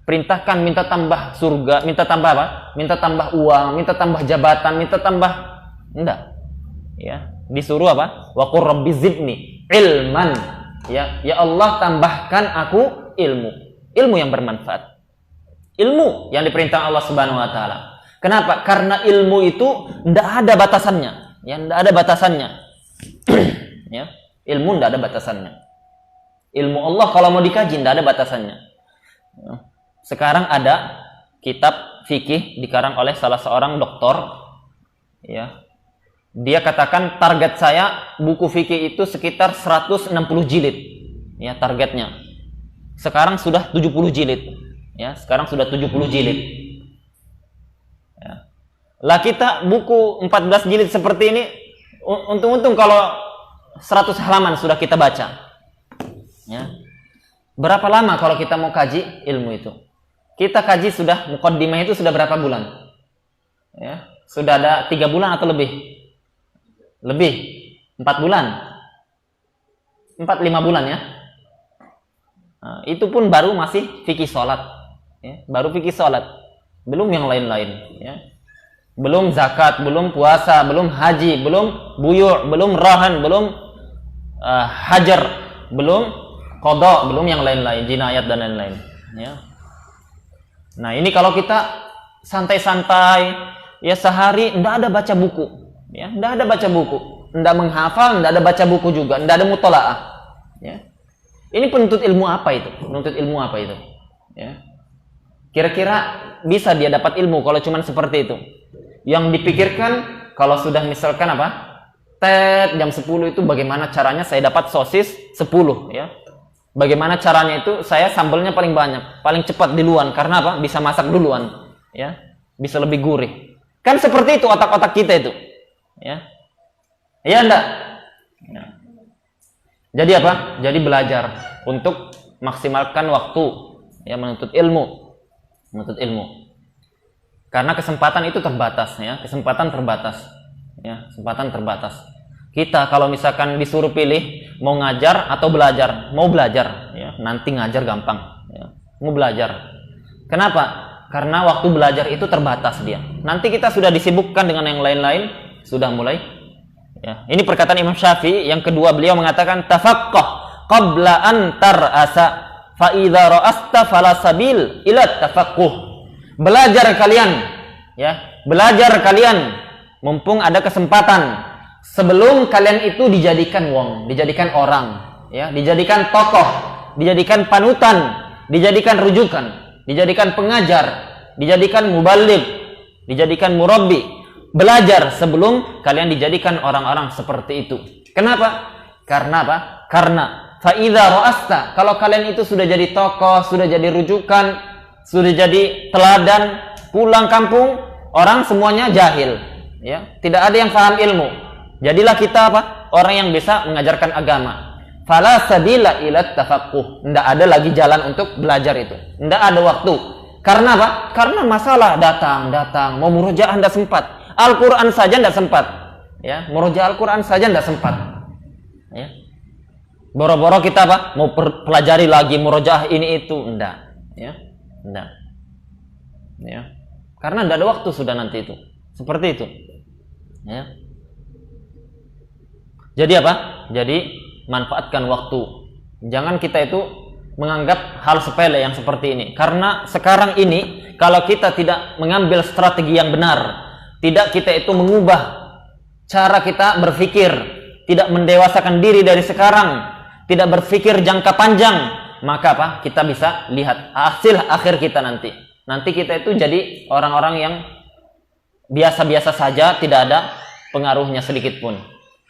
perintahkan minta tambah surga, minta tambah apa? Minta tambah uang, minta tambah jabatan, minta tambah enggak. Ya, disuruh apa? Wa qur rabbi zidni ilman. Ya Allah tambahkan aku ilmu yang bermanfaat. Ilmu yang diperintahkan Allah Subhanahu wa taala. Kenapa? Karena ilmu itu enggak ada batasannya. Ya, enggak ada batasannya. Ya, ilmu enggak ada batasannya. Ilmu Allah kalau mau dikaji enggak ada batasannya. Ya. Sekarang ada kitab fikih dikarang oleh salah seorang doktor. Ya. Dia katakan target saya buku fikih itu sekitar 160 jilid. Ya, targetnya. Sekarang sudah 70 jilid. Ya, sekarang sudah 70 jilid. Ya. Lah kita buku 14 jilid seperti ini, untung-untung kalau 100 halaman sudah kita baca. Ya. Berapa lama kalau kita mau kaji ilmu itu? Kita kaji sudah muqaddimah itu sudah berapa bulan? Ya, sudah ada 3 bulan atau lebih? Lebih 4 bulan. 4-5 bulan ya. Nah, itu pun baru masih fikih sholat. Ya, baru fikih sholat, belum yang lain-lain. Ya. Belum zakat, belum puasa, belum haji, belum buyu', belum rahan, belum hajar, belum qada, belum yang lain-lain, jinayat dan lain-lain. Ya. Nah ini kalau kita santai-santai, ya sehari ndak ada baca buku, ya ndak ada baca buku, ndak menghafal, ndak ada baca buku juga, ndak ada mutolaah. Ya. Ini penuntut ilmu apa itu? Penuntut ilmu apa itu? Ya. Kira-kira bisa dia dapat ilmu kalau cuman seperti itu? Yang dipikirkan kalau sudah misalkan apa? Jam 10 itu bagaimana caranya saya dapat sosis 10 ya. Bagaimana caranya itu saya sambelnya paling banyak, paling cepat duluan karena apa? Bisa masak duluan ya. Bisa lebih gurih. Kan seperti itu otak-otak kita itu. Ya. Iya enggak? Ya. Jadi apa? Jadi belajar untuk maksimalkan waktu ya menuntut ilmu. Karena kesempatan itu terbatas ya, kesempatan terbatas. Kita kalau misalkan disuruh pilih mau ngajar atau belajar, mau belajar ya, nanti ngajar gampang ya. Mau belajar. Kenapa? Karena waktu belajar itu terbatas dia. Nanti kita sudah disibukkan dengan yang lain-lain, sudah mulai ya. Ini perkataan Imam Syafi'i yang kedua, beliau mengatakan tafaqqah qabla an tar'asa. Fa idza ra'asta fala sabil ila tafaqquh. Belajar kalian ya, belajar kalian mumpung ada kesempatan sebelum kalian itu dijadikan dijadikan orang ya, dijadikan tokoh, dijadikan panutan, dijadikan rujukan, dijadikan pengajar, dijadikan muballigh, dijadikan murabbi. Belajar sebelum kalian dijadikan orang-orang seperti itu. Kenapa? Karena apa? Karena fa'idha ra'asta, kalau kalian itu sudah jadi tokoh, sudah jadi rujukan, sudah jadi teladan, pulang kampung, orang semuanya jahil. Ya, tidak ada yang paham ilmu. Jadilah kita apa? Orang yang bisa mengajarkan agama. Fala sabila ila tafaqquh. Tidak ada lagi jalan untuk belajar itu. Tidak ada waktu. Karena apa? Karena masalah datang. Mau murojaah tidak sempat. Al-Quran saja tidak sempat. Ya, murojaah Al-Quran saja tidak sempat. Ya. Boro-boro kita apa? Mau pelajari lagi murojaah ini itu, enggak, ya, enggak, ya, karena enggak ada waktu sudah nanti itu, seperti itu, ya. Jadi apa? Jadi manfaatkan waktu. Jangan kita itu menganggap hal sepele yang seperti ini, karena sekarang ini kalau kita tidak mengambil strategi yang benar, tidak kita itu mengubah cara kita berpikir, tidak mendewasakan diri dari sekarang, tidak berpikir jangka panjang, maka apa? Kita bisa lihat hasil akhir kita nanti. nanti kita itu jadi orang-orang yang biasa-biasa saja, tidak ada pengaruhnya sedikit pun.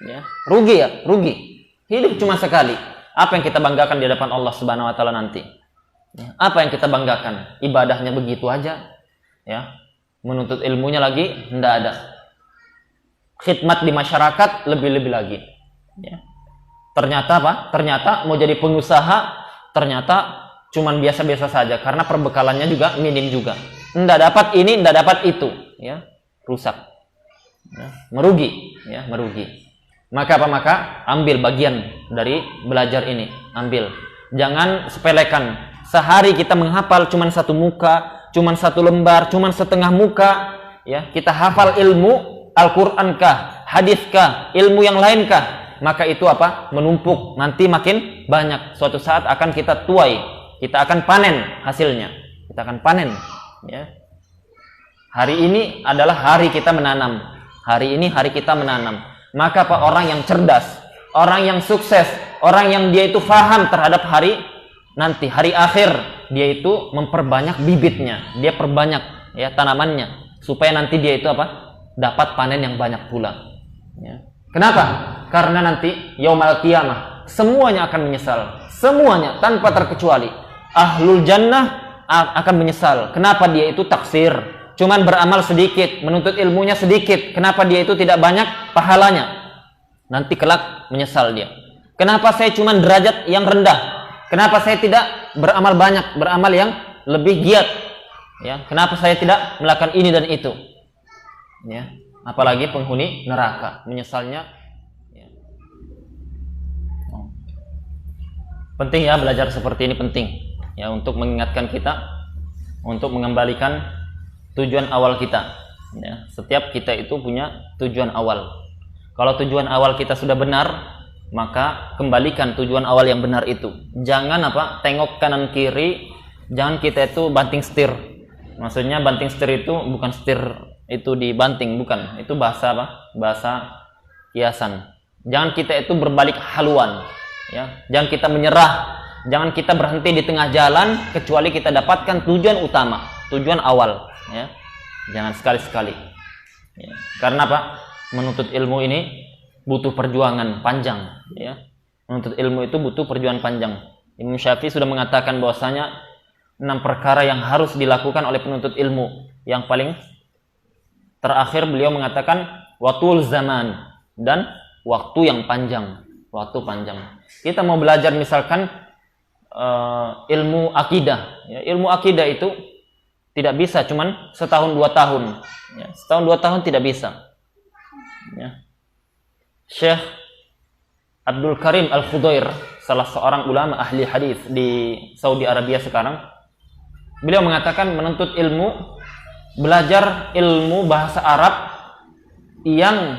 Ya. Rugi ya, rugi. Hidup cuma sekali. Apa yang kita banggakan di hadapan Allah Subhanahu wa taala nanti? Ya. Apa yang kita banggakan? Ibadahnya begitu aja. Ya. Menuntut ilmunya lagi tidak ada. Khidmat di masyarakat lebih-lebih lagi. Ya. Ternyata apa? Ternyata mau jadi pengusaha, ternyata cuman biasa-biasa saja karena perbekalannya juga minim juga. Nggak dapat ini, nggak dapat itu, ya, rusak, ya, merugi, ya, merugi. Maka apa? Maka ambil bagian dari belajar ini, ambil. Jangan sepelekan. Sehari kita menghafal cuman satu muka, cuman satu lembar, cuman setengah muka, ya. Kita hafal ilmu Al-Quran kah, hadis kah, ilmu yang lain kah? Maka itu apa? Menumpuk. Nanti makin banyak. Suatu saat akan kita tuai. Kita akan panen hasilnya. Kita akan panen. Ya. Hari ini adalah hari kita menanam. Hari ini hari kita menanam. Maka apa? Orang yang cerdas, orang yang sukses, orang yang dia itu faham terhadap hari nanti, hari akhir, dia itu memperbanyak bibitnya. Dia perbanyak ya tanamannya supaya nanti dia itu apa? Dapat panen yang banyak pula. Ya. Kenapa? Karena nanti yaumal qiyamah semuanya akan menyesal, semuanya tanpa terkecuali. Ahlul jannah akan menyesal. Kenapa dia itu taksir, cuman beramal sedikit, menuntut ilmunya sedikit. Kenapa dia itu tidak banyak pahalanya? Nanti kelak menyesal dia. Kenapa saya cuman derajat yang rendah? Kenapa saya tidak beramal banyak, beramal yang lebih giat? Ya, kenapa saya tidak melakukan ini dan itu? Ya. Apalagi penghuni neraka, menyesalnya. Ya. Penting ya belajar seperti ini, penting ya untuk mengingatkan kita, untuk mengembalikan tujuan awal kita. Ya. Setiap kita itu punya tujuan awal. Kalau tujuan awal kita sudah benar, maka kembalikan tujuan awal yang benar itu. Jangan apa? Tengok kanan kiri, jangan kita itu banting setir. Maksudnya banting setir itu bukan setir itu dibanting, bukan, itu bahasa apa? Bahasa kiasan. Jangan kita itu berbalik haluan, ya. Jangan kita menyerah, jangan kita berhenti di tengah jalan kecuali kita dapatkan tujuan utama, tujuan awal, ya. Jangan sekali-sekali, ya. Karena apa? Menuntut ilmu ini butuh perjuangan panjang, ya. Menuntut ilmu itu butuh perjuangan panjang. Imam Syafi'i sudah mengatakan bahwasanya 6 perkara yang harus dilakukan oleh penuntut ilmu. Yang paling terakhir beliau mengatakan watul zaman, dan waktu yang panjang, waktu panjang. Kita mau belajar misalkan ilmu akidah, ya, ilmu akidah itu tidak bisa cuman setahun 2 tahun, ya, setahun 2 tahun tidak bisa. Ya. Syekh Abdul Karim Al-Khudair, salah seorang ulama ahli hadis di Saudi Arabia sekarang, beliau mengatakan menuntut ilmu, belajar ilmu bahasa Arab yang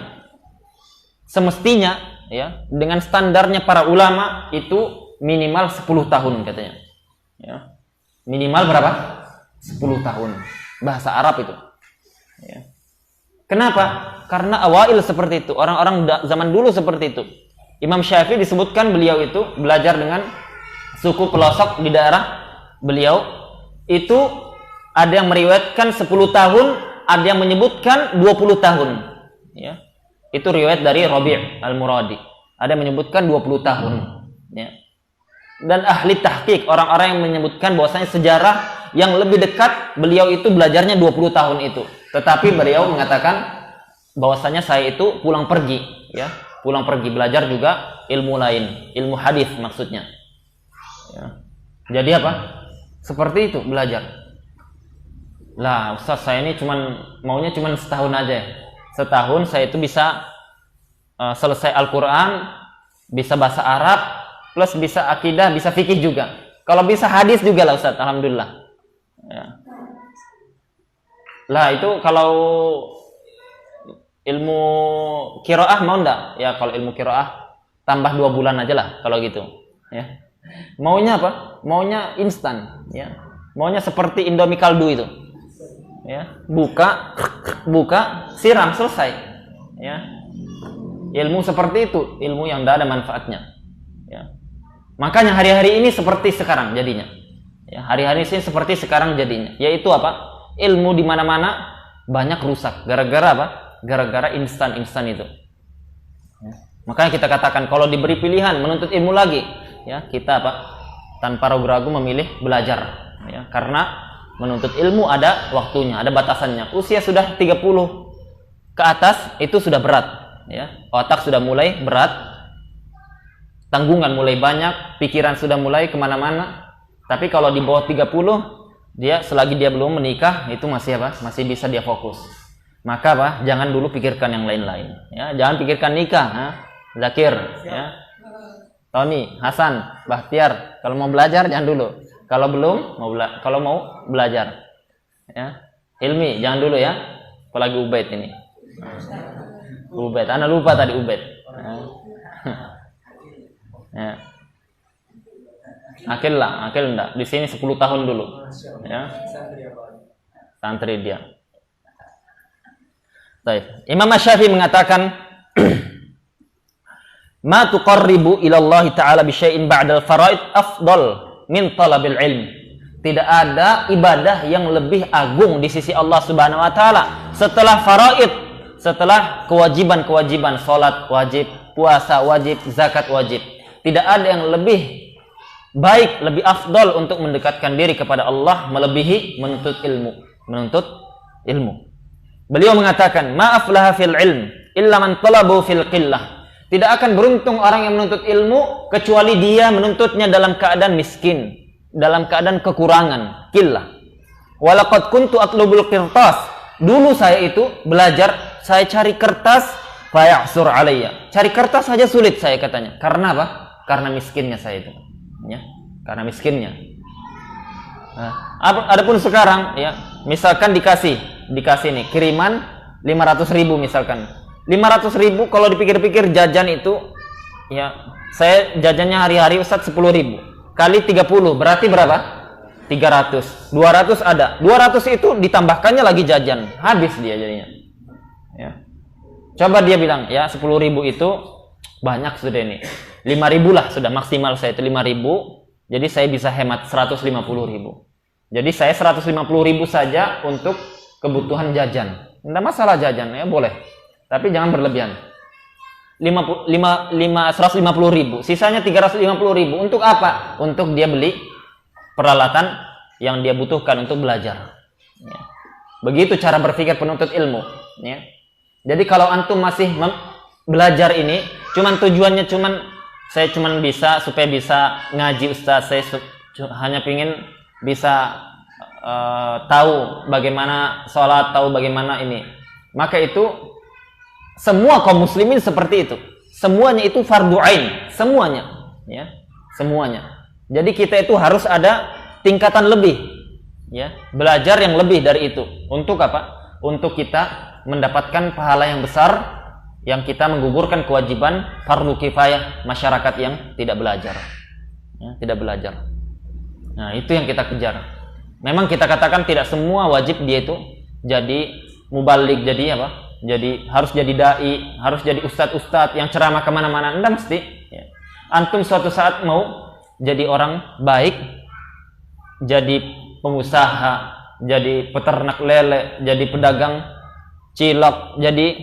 semestinya ya dengan standarnya para ulama itu minimal 10 tahun katanya. Ya. Minimal berapa? 10 tahun bahasa Arab itu. Ya. Kenapa? Karena awail seperti itu, orang-orang zaman dulu seperti itu. Imam Syafi'i disebutkan beliau itu belajar dengan suku pelosok di daerah beliau itu. Ada yang meriwayatkan 10 tahun, ada yang menyebutkan 20 tahun. Ya. Itu riwayat dari Rabi' Al-Muradi. Ada yang menyebutkan 20 tahun. Ya. Dan ahli tahqiq, orang-orang yang menyebutkan bahwasanya sejarah yang lebih dekat beliau itu belajarnya 20 tahun itu. Tetapi beliau mengatakan bahwasanya saya itu pulang pergi, ya. Pulang pergi belajar juga ilmu lain, ilmu hadis maksudnya. Ya. Jadi apa? Seperti itu belajar. Lah, Ustaz, saya ini maunya setahun aja. Setahun saya itu bisa selesai Al-Quran, bisa bahasa Arab, plus bisa akidah, bisa fikih juga. Kalau bisa hadis juga lah Ustaz, alhamdulillah. Ya. Lah itu kalau ilmu qiraah mau enggak? Ya kalau ilmu qiraah tambah 2 bulan aja lah kalau gitu. Ya. Maunya apa? Maunya instan. Ya. Maunya seperti Indomie kaldu itu. Ya, buka, siram, selesai. Ya. Ilmu seperti itu, ilmu yang tidak ada manfaatnya. Ya. Makanya hari-hari ini seperti sekarang jadinya. Ya, hari-hari ini seperti sekarang jadinya, yaitu apa? Ilmu di mana-mana banyak rusak gara-gara apa? Gara-gara instan itu. Ya. Makanya kita katakan kalau diberi pilihan menuntut ilmu lagi, ya kita apa? Tanpa ragu-ragu memilih belajar, ya. Karena menuntut ilmu ada waktunya, ada batasannya. Usia sudah 30 ke atas itu sudah berat, ya. Otak sudah mulai berat, tanggungan mulai banyak, pikiran sudah mulai kemana-mana. Tapi kalau di bawah 30, dia selagi dia belum menikah itu masih apa? Masih bisa dia fokus. Maka apa? Jangan dulu pikirkan yang lain-lain. Ya, jangan pikirkan nikah. Ha? Zakir, ya. Tony, Hasan, Bahtiar, kalau mau belajar jangan dulu. Kalau belum kalau mau belajar. Ya. Hilmi, jangan dulu ya. Apalagi Ubaid ini. Ubaid, Ana lupa tadi Ubaid. Ya. Ya. Akil enggak. Di sini 10 tahun dulu. Ya. Santri dia. Baik. Imam Asy-Syafi'i mengatakan ma tuqarribu ila Allah taala bi syai'in ba'da al-fara'id afdal min talabil ilm. Tidak ada ibadah yang lebih agung di sisi Allah Subhanahu wa taala setelah faraid, setelah kewajiban-kewajiban, salat wajib, puasa wajib, zakat wajib. Tidak ada yang lebih baik, lebih afdal untuk mendekatkan diri kepada Allah melebihi menuntut ilmu. Beliau mengatakan, "Ma'aflaha fil ilm illa man talabu fil qillah." Tidak akan beruntung orang yang menuntut ilmu kecuali dia menuntutnya dalam keadaan miskin, dalam keadaan kekurangan, qillah. Walaqad kuntu atlubul qirtas. Dulu saya itu belajar, saya cari kertas, fa ya'sur alayya. Cari kertas saja sulit saya katanya. Karena apa? Karena miskinnya saya itu. Ya, karena miskinnya. Nah, adapun sekarang ya, misalkan dikasih nih kiriman 500.000 misalkan. 500.000 kalau dipikir-pikir jajan itu ya, saya jajannya hari-hari Ustaz 10.000 kali 30 berarti berapa? 300. 200 ada. 200 itu ditambahkannya lagi jajan, habis dia jadinya. Ya. Coba dia bilang, ya 10.000 itu banyak sudah ini. 5.000 lah sudah maksimal saya itu 5.000. Jadi saya bisa hemat 150.000. Jadi saya 150.000 saja untuk kebutuhan jajan. Tidak masalah jajan ya boleh. Tapi jangan berlebihan. 150.000. Sisanya 350.000. Untuk apa? Untuk dia beli peralatan yang dia butuhkan untuk belajar. Ya. Begitu cara berpikir penuntut ilmu. Ya. Jadi kalau antum masih belajar ini, tujuannya saya bisa supaya bisa ngaji Ustaz, saya hanya pingin bisa tahu bagaimana sholat, tahu bagaimana ini. Maka itu semua kaum muslimin seperti itu. Semuanya itu fardu ain, semuanya, ya, semuanya. Jadi kita itu harus ada tingkatan lebih, ya, belajar yang lebih dari itu. Untuk apa? Untuk kita mendapatkan pahala yang besar, yang kita menggugurkan kewajiban fardu kifayah masyarakat yang tidak belajar, ya, tidak belajar. Nah, itu yang kita kejar. Memang kita katakan tidak semua wajib dia itu jadi mubalik, jadi apa? Jadi harus jadi dai, harus jadi ustadz yang ceramah kemana-mana. Enggak mesti. Ya. Antum suatu saat mau jadi orang baik, jadi pengusaha, jadi peternak lele, jadi pedagang cilok, jadi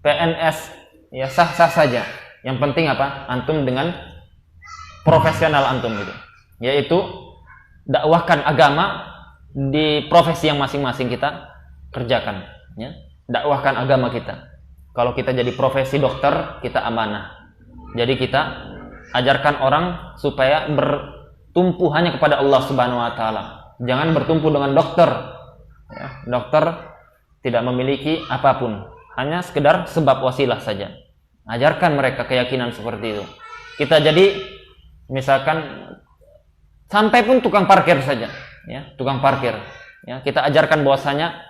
PNS, ya sah-sah saja. Yang penting apa? Antum dengan profesional antum gitu. Yaitu dakwahkan agama di profesi yang masing-masing kita kerjakan, ya. Dakwahkan agama kita. Kalau kita jadi profesi dokter, kita amanah. Jadi kita ajarkan orang supaya bertumpu hanya kepada Allah Subhanahu wa taala. Jangan bertumpu dengan dokter. Ya, dokter tidak memiliki apapun. Hanya sekedar sebab wasilah saja. Ajarkan mereka keyakinan seperti itu. Kita jadi misalkan sampai pun tukang parkir saja, ya, tukang parkir. Ya, kita ajarkan bahwasanya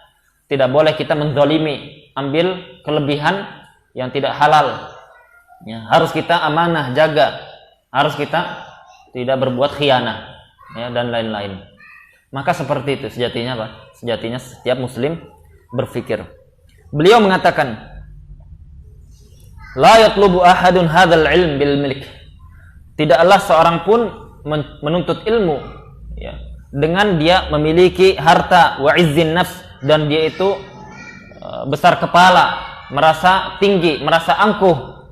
tidak boleh kita menzalimi, ambil kelebihan yang tidak halal. Ya, harus kita amanah, jaga. Harus kita tidak berbuat khianah, ya, dan lain-lain. Maka seperti itu sejatinya apa? Sejatinya setiap muslim berpikir. Beliau mengatakan, la yatlubu ahadun hadzal ilm bil milk. Tidaklah seorang pun menuntut ilmu, ya, dengan dia memiliki harta, wa izzin nafs, dan dia itu besar kepala, merasa tinggi, merasa angkuh,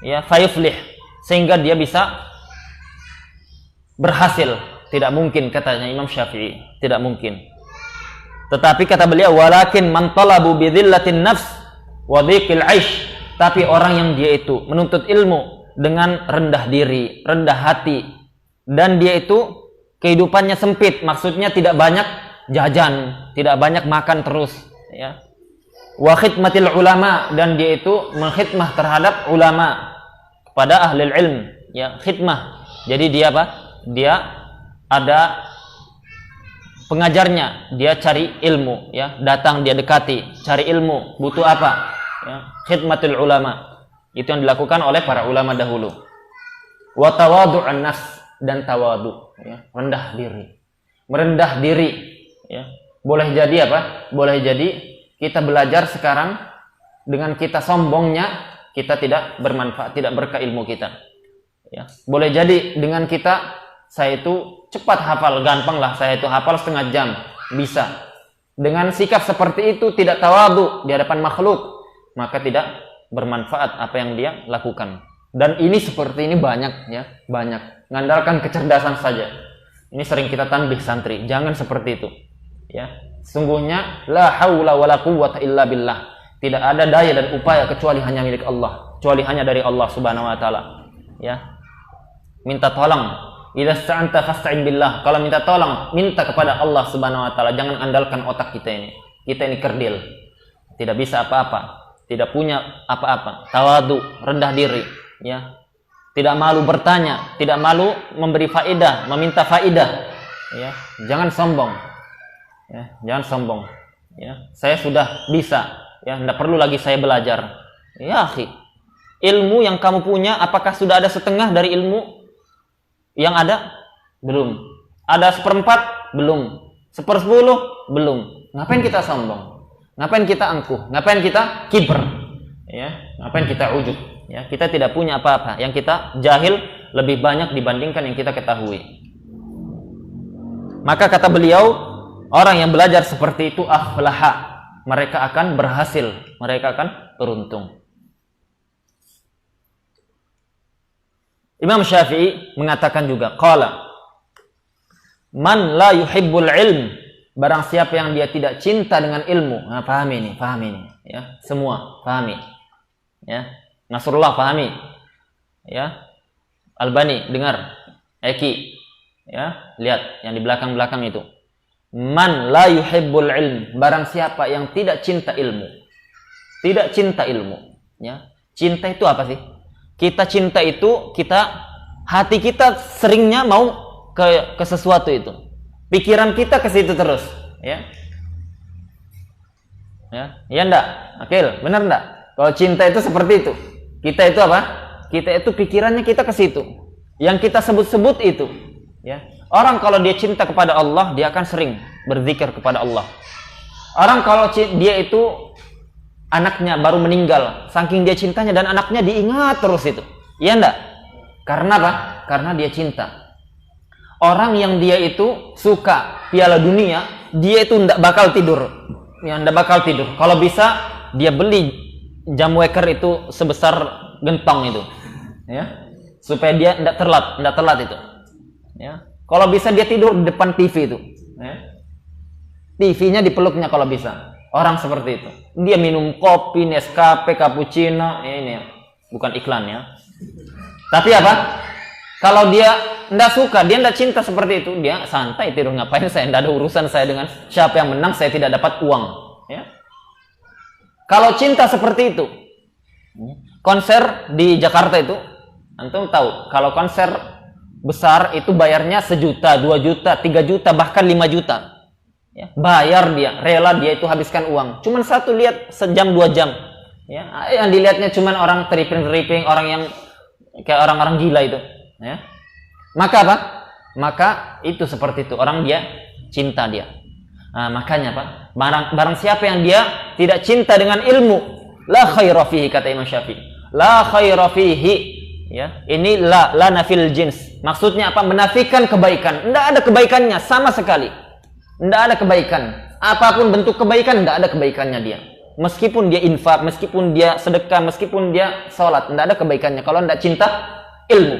ya, fayuflih, sehingga dia bisa berhasil. Tidak mungkin, katanya Imam Syafi'i, tidak mungkin. Tetapi kata beliau, walakin man talabu bi dhillatin nafs wa dhiqil 'aish, tapi orang yang dia itu menuntut ilmu dengan rendah diri, rendah hati, dan dia itu kehidupannya sempit, maksudnya tidak banyak jajan, tidak banyak makan terus, ya. Wa khidmatil ulama, dan dia itu mengkhidmah terhadap ulama, kepada ahli ilm, ya, khidmah. Jadi dia apa? Dia ada pengajarnya, dia cari ilmu, ya, datang dia dekati, cari ilmu, butuh apa? Ya, khidmatul ulama. Itu yang dilakukan oleh para ulama dahulu. Wa tawadhu'an nafs, dan tawadu, ya, rendah diri. Merendah diri, ya. Boleh jadi apa? Boleh jadi kita belajar sekarang dengan kita sombongnya, kita tidak bermanfaat, tidak berkah ilmu kita. Ya. Boleh jadi dengan kita, saya itu cepat hafal, gampang lah, saya itu hafal setengah jam, bisa. Dengan sikap seperti itu, tidak tawadhu di hadapan makhluk, maka tidak bermanfaat apa yang dia lakukan. Dan ini seperti ini banyak, ya, banyak. Ngandalkan kecerdasan saja. Ini sering kita tanbih santri, jangan seperti itu. Ya, sungguhnya la haula wala quwwata illa billah. Tidak ada daya dan upaya kecuali hanya milik Allah, kecuali hanya dari Allah Subhanahu wa taala. Ya. Minta tolong. Idza sta'anta fasta'in billah. Kalau minta tolong, minta kepada Allah Subhanahu wa taala. Jangan andalkan otak kita ini. Kita ini kerdil. Tidak bisa apa-apa. Tidak punya apa-apa. Tawadhu, rendah diri, ya. Tidak malu bertanya, tidak malu memberi faedah, meminta faedah. Ya, jangan sombong. Ya, jangan sombong. Ya, saya sudah bisa. Ya, tidak perlu lagi saya belajar. Ya, akhi. Ilmu yang kamu punya, apakah sudah ada setengah dari ilmu yang ada? Belum. Ada 1/4? Belum. 1/10? Belum. Ngapain kita sombong? Ngapain kita angkuh? Ngapain kita kiber? Ya, ngapain kita ujub? Ya, kita tidak punya apa-apa. Yang kita jahil lebih banyak dibandingkan yang kita ketahui. Maka kata beliau, orang yang belajar seperti itu aflaha, mereka akan berhasil, mereka akan beruntung. Imam Syafi'i mengatakan juga, qala man la yuhibbul ilm, barang siapa yang dia tidak cinta dengan ilmu. Nah, pahami ini, ya, semua pahami, ya. Nasrullah pahami, ya. Albani dengar, Eki, ya, lihat yang di belakang itu. Man la yuhibbul ilm, barang siapa yang tidak cinta ilmu, tidak cinta ilmu, ya. Cinta itu apa sih? Kita cinta itu, hati kita seringnya mau ke sesuatu itu. Pikiran kita ke situ terus, ya. Ya, iya enggak? Akil, benar enggak? Kalau cinta itu seperti itu. Kita itu apa? Kita itu pikirannya kita ke situ. Yang kita sebut-sebut itu, ya. Orang kalau dia cinta kepada Allah, dia akan sering berzikir kepada Allah. Orang kalau dia itu anaknya baru meninggal, saking dia cintanya, dan anaknya diingat terus itu. Iya enggak? Karena apa? Karena dia cinta. Orang yang dia itu suka Piala Dunia, dia itu enggak bakal tidur. Ya, enggak bakal tidur. Kalau bisa dia beli jam waker itu sebesar gentong itu. Ya. Supaya dia enggak telat itu. Ya. Kalau bisa dia tidur di depan TV itu. Ya. TV-nya dipeluknya kalau bisa. Orang seperti itu. Dia minum kopi, Nescafe, cappuccino, ya ini ya. Bukan iklan ya. Tapi apa? Kalau dia tidak suka, dia tidak cinta seperti itu, dia santai tidur, ngapain saya, tidak ada urusan saya dengan siapa yang menang, saya tidak dapat uang. Ya. Kalau cinta seperti itu, konser di Jakarta itu, antum tahu, kalau konser besar itu bayarnya 1 juta, 2 juta, 3 juta, bahkan 5 juta. Ya, bayar dia, rela dia itu habiskan uang. Cuman satu lihat sejam 2 jam. Ya, yang dilihatnya cuman orang tripping, orang yang kayak orang-orang gila itu. Ya. Maka apa? Maka itu seperti itu. Orang dia cinta dia. Nah, makanya Pak, barang siapa yang dia tidak cinta dengan ilmu, la khaira fihi, kata Imam Syafi'i. La khaira fihi, ya. Ini la nafil jins. Maksudnya apa? Menafikan kebaikan. Tidak ada kebaikannya sama sekali. Tidak ada kebaikan. Apapun bentuk kebaikan, tidak ada kebaikannya dia. Meskipun dia infak, meskipun dia sedekah, meskipun dia sholat, tidak ada kebaikannya. Kalau tidak cinta ilmu,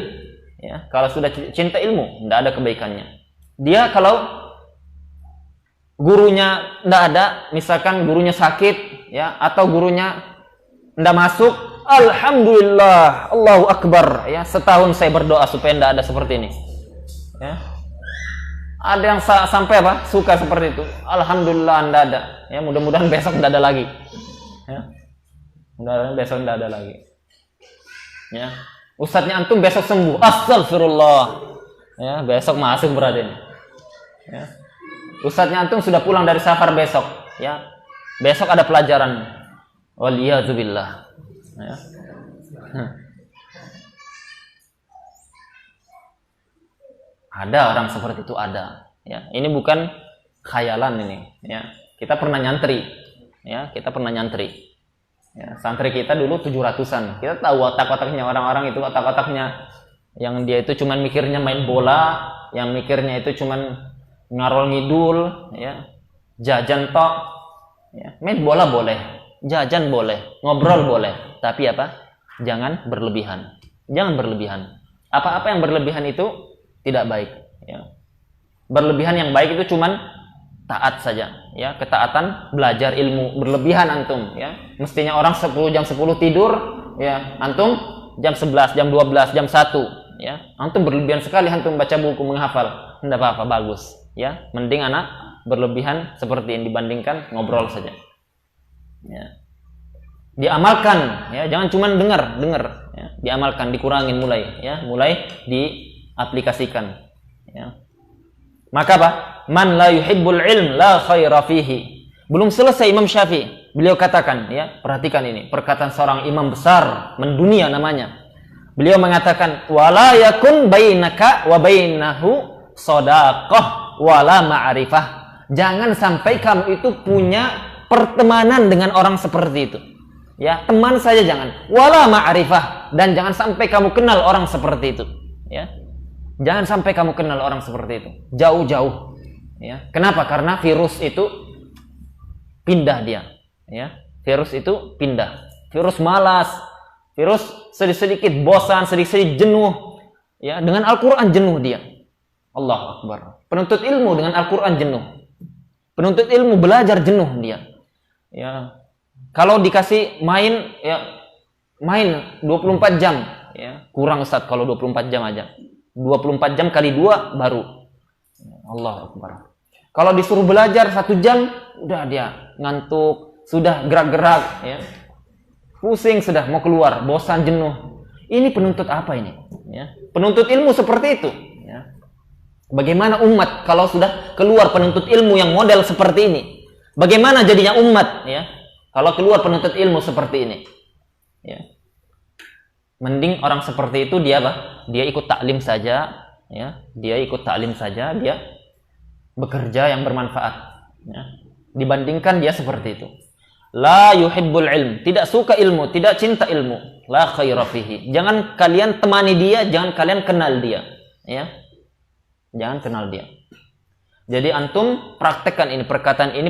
ya. Kalau sudah cinta ilmu, tidak ada kebaikannya. Dia kalau gurunya tidak ada, misalkan gurunya sakit, ya, atau gurunya tidak masuk, alhamdulillah, Allahu Akbar, ya. Setahun saya berdoa supaya tidak ada seperti ini, ya. Ada yang sampai apa? Suka seperti itu. Alhamdulillah tidak ada. Ya, mudah-mudahan besok tidak ada lagi. Ya. Mudah-mudahan besok tidak ada lagi. Ya. Ustadznya antum besok sembuh. Astagfirullah. Ya, besok masuk berada ini. Ya. Ustadznya antum sudah pulang dari safar besok. Ya. Besok ada pelajaran. Waliyadzubillah. Ya. Ada orang seperti itu, ada. Ya, ini bukan khayalan ini. Ya, kita pernah nyantri. Ya, kita pernah nyantri. Ya, santri kita dulu 700-an. Kita tahu otak-otaknya orang-orang itu, otak-otaknya yang dia itu cuman mikirnya main bola, yang mikirnya itu cuman ngarol ngidul, ya, jajan tok. Ya, main bola boleh, jajan boleh, ngobrol boleh, tapi apa? Jangan berlebihan. Jangan berlebihan. Apa-apa yang berlebihan itu tidak baik, ya. Berlebihan yang baik itu cuman taat saja, ya. Ketaatan, belajar ilmu. Berlebihan antum, ya. Mestinya orang 10 jam 10 tidur, ya. Antum jam 11, jam 12, jam 1, ya. Antum berlebihan sekali antum baca buku, menghafal. Tidak apa-apa, bagus, ya. Mending anak berlebihan seperti yang dibandingkan ngobrol saja. Ya. Diamalkan, ya. Jangan cuman dengar, ya. Diamalkan, dikurangin mulai, ya. Mulai diaplikasikan, ya. Maka apa? Man la yuhibbul ilm la khaira fihi. Belum selesai Imam Syafi'i, beliau katakan, ya, perhatikan ini perkataan seorang imam besar mendunia namanya. Beliau mengatakan wala yakun bainaka wa bainahu shadaqah wala ma'rifah. Jangan sampai kamu itu punya pertemanan dengan orang seperti itu. Ya, teman saja jangan. Wala ma'rifah, dan jangan sampai kamu kenal orang seperti itu, ya. Jangan sampai kamu kenal orang seperti itu. Jauh-jauh. Ya. Kenapa? Karena virus itu pindah dia. Ya. Virus itu pindah. Virus malas. Virus sedikit-sedikit bosan, sedikit-sedikit jenuh. Ya. Dengan Al-Quran jenuh dia. Allahu Akbar. Penuntut ilmu dengan Al-Quran jenuh. Penuntut ilmu belajar jenuh dia. Ya. Kalau dikasih main, ya, main 24 jam. Ya. Kurang Ustaz kalau 24 jam aja. 24 jam kali 2 baru. Allah Akbar. Kalau disuruh belajar 1 jam, udah dia ngantuk, sudah gerak-gerak, ya. Pusing sudah mau keluar, bosan, jenuh. Ini penuntut apa ini? Ya. Penuntut ilmu seperti itu. Ya. Bagaimana umat kalau sudah keluar penuntut ilmu yang model seperti ini? Bagaimana jadinya umat? Ya. Kalau keluar penuntut ilmu seperti ini, ya. Mending orang seperti itu dia apa? Dia ikut taklim saja, ya. Dia ikut taklim saja, dia bekerja yang bermanfaat, ya. Dibandingkan dia seperti itu. La yuhibbul ilm, tidak suka ilmu, tidak cinta ilmu. La khaira fihi. Jangan kalian temani dia, jangan kalian kenal dia, ya. Jangan kenal dia. Jadi antum praktekkan ini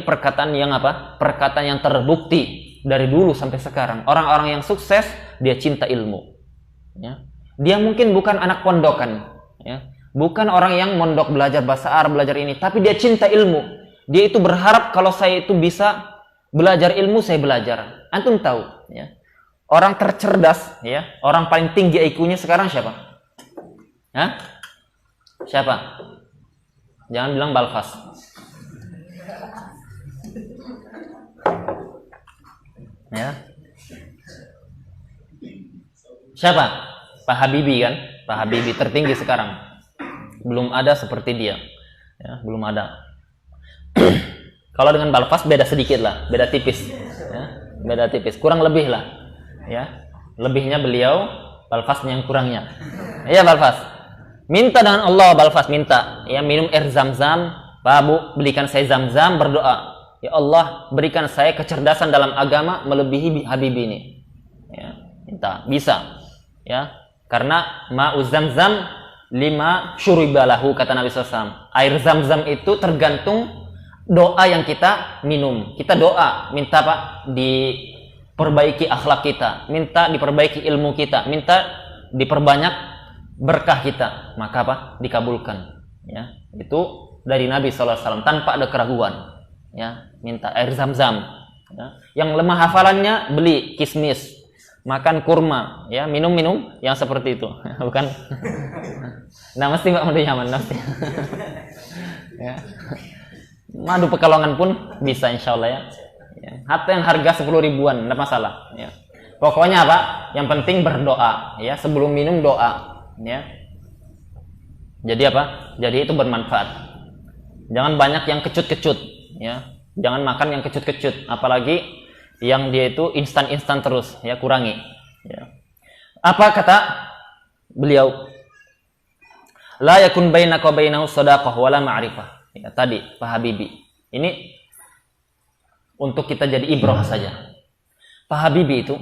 perkataan yang apa? Perkataan yang terbukti dari dulu sampai sekarang. Orang-orang yang sukses dia cinta ilmu. Ya. Dia mungkin bukan anak pondokan, ya. Bukan orang yang mondok belajar bahasa Arab, belajar ini, tapi dia cinta ilmu. Dia itu berharap kalau saya itu bisa belajar ilmu, saya belajar. Antum tahu, ya. Orang tercerdas, ya, orang paling tinggi IQ-nya sekarang siapa? Hah? Siapa? Jangan bilang Balfas. Ya. Siapa? Pak Habibie kan? Pak Habibie tertinggi sekarang. Belum ada seperti dia. Ya, belum ada. Kalau dengan Balfas beda sedikit lah, beda tipis. Ya, beda tipis, kurang lebih lah. Ya, lebihnya beliau, Balfasnya yang kurangnya. Iya Balfas. Minta dengan Allah Balfas, minta. Ya, minum air Zam-Zam. Pak Bu, belikan saya Zam-Zam, berdoa. Ya Allah, berikan saya kecerdasan dalam agama melebihi Habibie ini. Ya, minta, bisa. Ya, Karena ma'u zamzam lima syuribalahu, kata Nabi SAW. Air zam-zam itu tergantung doa yang kita minum. Kita doa, minta Pak diperbaiki akhlak kita, minta diperbaiki ilmu kita, minta diperbanyak berkah kita, maka apa? Dikabulkan. Ya, itu dari Nabi SAW tanpa ada keraguan. Ya, minta air zam-zam. Ya. Yang lemah hafalannya beli kismis, makan kurma, ya, minum yang seperti itu, bukan? Nah, mesti Mbak madu nyaman, mesti. Ya. Madu Pekalongan pun bisa, insya Allah ya. Ya. Hatta yang harga 10 ribuan, tidak masalah. Ya. Pokoknya apa? Yang penting berdoa, ya. Sebelum minum doa, ya. Jadi apa? Jadi itu bermanfaat. Jangan banyak yang kecut-kecut, ya. Jangan makan yang kecut-kecut, apalagi yang dia itu instan-instan terus, ya, kurangi. Ya. Apa kata beliau? La yakun bainaka wa bainahu shadaqah wala ma'rifah. Ya, tadi Pak Habibie. Ini untuk kita jadi ibrah saja. Pak Habibie itu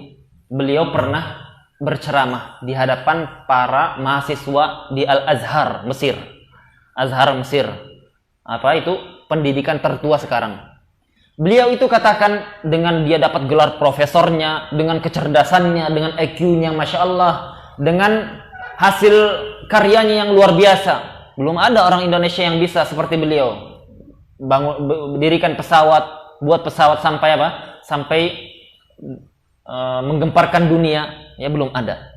beliau pernah berceramah di hadapan para mahasiswa di Al-Azhar, Mesir. Azhar Mesir. Apa itu? Pendidikan tertua sekarang. Beliau itu katakan dengan dia dapat gelar profesornya, dengan kecerdasannya, dengan IQ-nya Masya Allah, dengan hasil karyanya yang luar biasa. Belum ada orang Indonesia yang bisa seperti beliau. Dirikan pesawat, buat pesawat sampai apa? Sampai menggemparkan dunia, ya belum ada.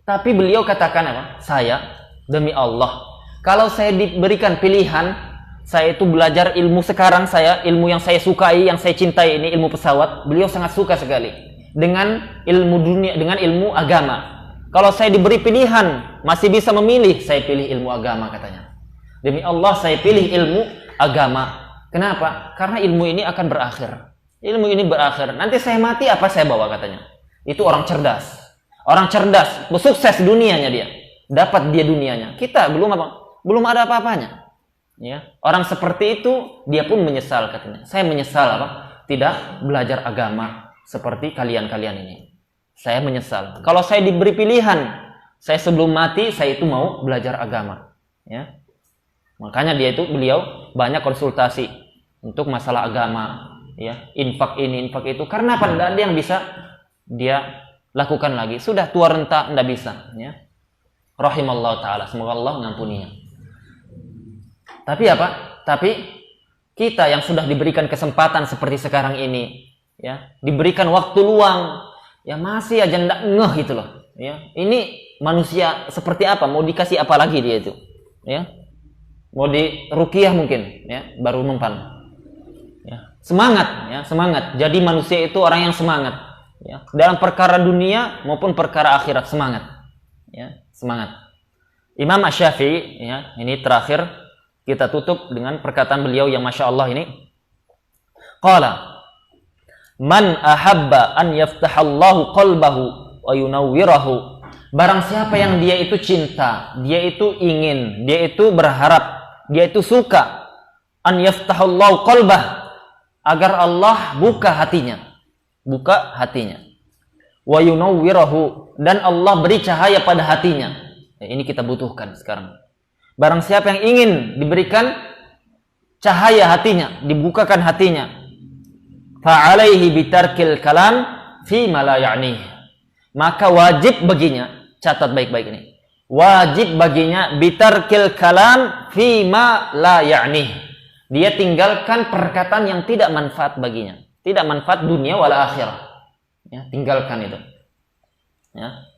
Tapi beliau katakan apa? Saya, demi Allah, kalau saya diberikan pilihan, saya itu belajar ilmu sekarang, ilmu yang saya sukai, yang saya cintai ini, ilmu pesawat. Beliau sangat suka sekali dengan ilmu dunia, dengan ilmu agama. Kalau saya diberi pilihan, masih bisa memilih, saya pilih ilmu agama, katanya. Demi Allah, saya pilih ilmu agama. Kenapa? Karena ilmu ini akan berakhir. Ilmu ini berakhir. Nanti saya mati, apa saya bawa, katanya. Itu orang cerdas. Orang cerdas, sukses dunianya dia. Dapat dia dunianya. Kita belum apa? Belum ada apa-apanya. Ya, orang seperti itu dia pun menyesal, katanya. Saya menyesal apa? Tidak belajar agama seperti kalian-kalian ini. Saya menyesal. Kalau saya diberi pilihan, saya sebelum mati saya itu mau belajar agama. Ya, makanya beliau banyak konsultasi untuk masalah agama. Ya, infak ini, infak itu. Karena apa? Tidak ada yang bisa dia lakukan lagi. Sudah tua renta, tidak bisa. Ya, rahimallahu taala. Semoga Allah mengampuninya. Tapi apa? Tapi kita yang sudah diberikan kesempatan seperti sekarang ini, ya, diberikan waktu luang, ya masih aja ndak ngeh gitu loh. Ya, ini manusia seperti apa? Mau dikasih apa lagi dia itu? Ya, mau di ruqyah mungkin, ya, baru mempan. Ya, semangat, ya, semangat. Jadi manusia itu orang yang semangat, ya, dalam perkara dunia maupun perkara akhirat, semangat, ya, semangat. Imam Asy-Syafi'i, ya, ini terakhir. Kita tutup dengan perkataan beliau yang Masya Allah ini. Qala, man ahabba an yaftahallahu qalbahu wa yunawwirahu. Barang siapa yang dia itu cinta, dia itu ingin, dia itu berharap, dia itu suka an yaftahallahu qalbah, agar Allah buka hatinya. Buka hatinya. Wa yunawwirahu, dan Allah beri cahaya pada hatinya. Ya, ini kita butuhkan sekarang. Barang siapa yang ingin diberikan cahaya hatinya, dibukakan hatinya, fa'alaihi bitarkil kalam fi ma la ya'nih. Maka wajib baginya, catat baik-baik ini. Wajib baginya bitarkil kalam fi ma la ya'nih. Dia tinggalkan perkataan yang tidak manfaat baginya. Tidak manfaat dunia wala akhirah. Ya, tinggalkan itu. Ya.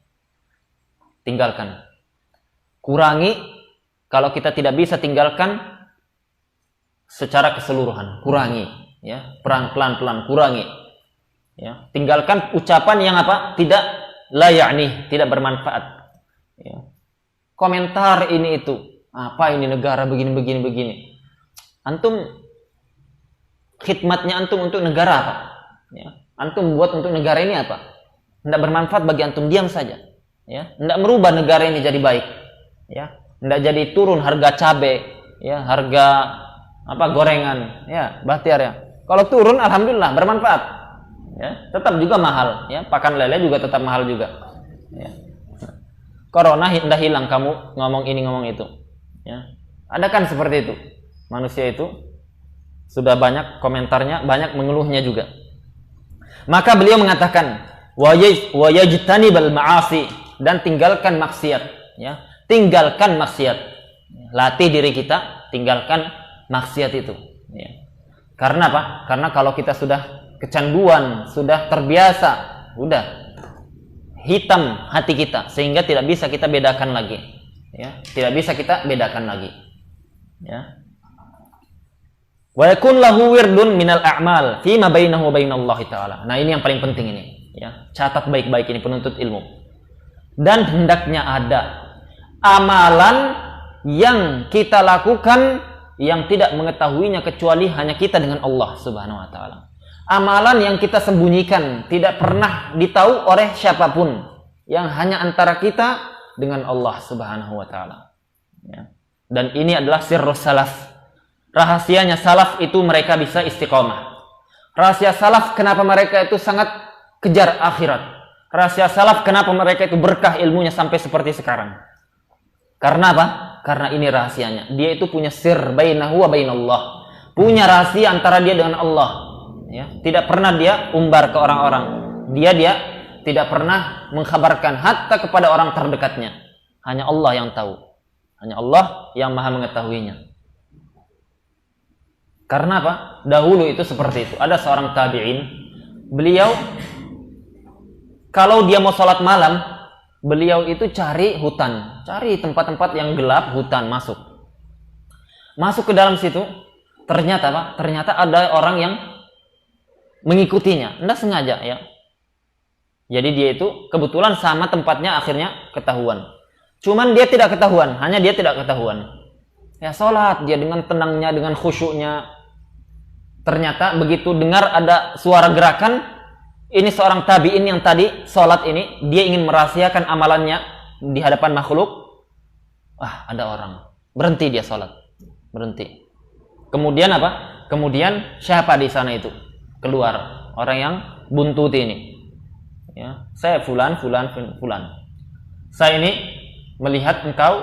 Tinggalkan. Kurangi. Kalau kita tidak bisa tinggalkan secara keseluruhan, kurangi, ya, pelan-pelan kurangi, ya, tinggalkan ucapan yang apa? Tidak la ya'ni, tidak bermanfaat. Ya. Komentar ini itu, apa ini negara begini. Antum khidmatnya antum untuk negara apa? Ya. Antum buat untuk negara ini apa? Tidak bermanfaat bagi antum, diam saja. Ya, tidak merubah negara ini jadi baik. Ya. Tidak jadi turun harga cabai, ya, harga apa gorengan, ya, bahtiar ya. Kalau turun, alhamdulillah bermanfaat, ya, tetap juga mahal, ya, pakan lele juga tetap mahal juga. Ya. corona hendak hilang kamu ngomong ini ngomong itu. Ya. Ada kan seperti itu. Manusia itu sudah banyak komentarnya, banyak mengeluhnya juga. Maka beliau mengatakan wa yajtanibal ma'asi, dan tinggalkan maksiat, ya. Tinggalkan maksiat. Latih diri kita tinggalkan maksiat itu, ya. Karena apa? Karena kalau kita sudah kecanduan, sudah terbiasa, udah hitam hati kita sehingga tidak bisa kita bedakan lagi, ya. Tidak bisa kita bedakan lagi, ya. Wa yakun lahu wirdun minal a'mal fi ma bainahu wa bainallahi ta'ala. Nah, ini yang paling penting ini, ya. Catat baik-baik ini penuntut ilmu. Dan hendaknya ada amalan yang kita lakukan yang tidak mengetahuinya kecuali hanya kita dengan Allah Subhanahu wa taala. Amalan yang kita sembunyikan, tidak pernah ditahu oleh siapapun, yang hanya antara kita dengan Allah Subhanahu wa taala, ya. Dan ini adalah sirrus salaf. Rahasianya salaf itu mereka bisa istiqomah. Rahasia salaf kenapa mereka itu sangat kejar akhirat. Rahasia salaf kenapa mereka itu berkah ilmunya sampai seperti sekarang. Karena apa? Karena ini rahasianya. Dia itu punya sir bainahu wa bainallah. Punya rahasia antara dia dengan Allah, ya. Tidak pernah dia umbar ke orang-orang. Dia tidak pernah mengkhabarkan hatta kepada orang terdekatnya. Hanya Allah yang tahu. Hanya Allah yang Maha mengetahuinya. Karena apa? Dahulu itu seperti itu. Ada seorang tabi'in, beliau kalau dia mau sholat malam, beliau itu cari hutan, cari tempat-tempat yang gelap, hutan, masuk ke dalam situ. Ternyata apa? Ternyata ada orang yang mengikutinya, tidak sengaja, ya. Jadi dia itu kebetulan sama tempatnya, akhirnya ketahuan. Cuman dia tidak ketahuan, hanya dia tidak ketahuan. Ya, sholat dia dengan tenangnya, dengan khusyuknya. Ternyata begitu dengar ada suara gerakan, ini seorang tabi'in yang tadi sholat ini, dia ingin merahasiakan amalannya di hadapan makhluk. Wah, ada orang. Berhenti dia sholat. Berhenti. Kemudian apa? Kemudian siapa di sana itu? Keluar. Orang yang buntuti ini. Ya, saya fulan. Saya ini melihat engkau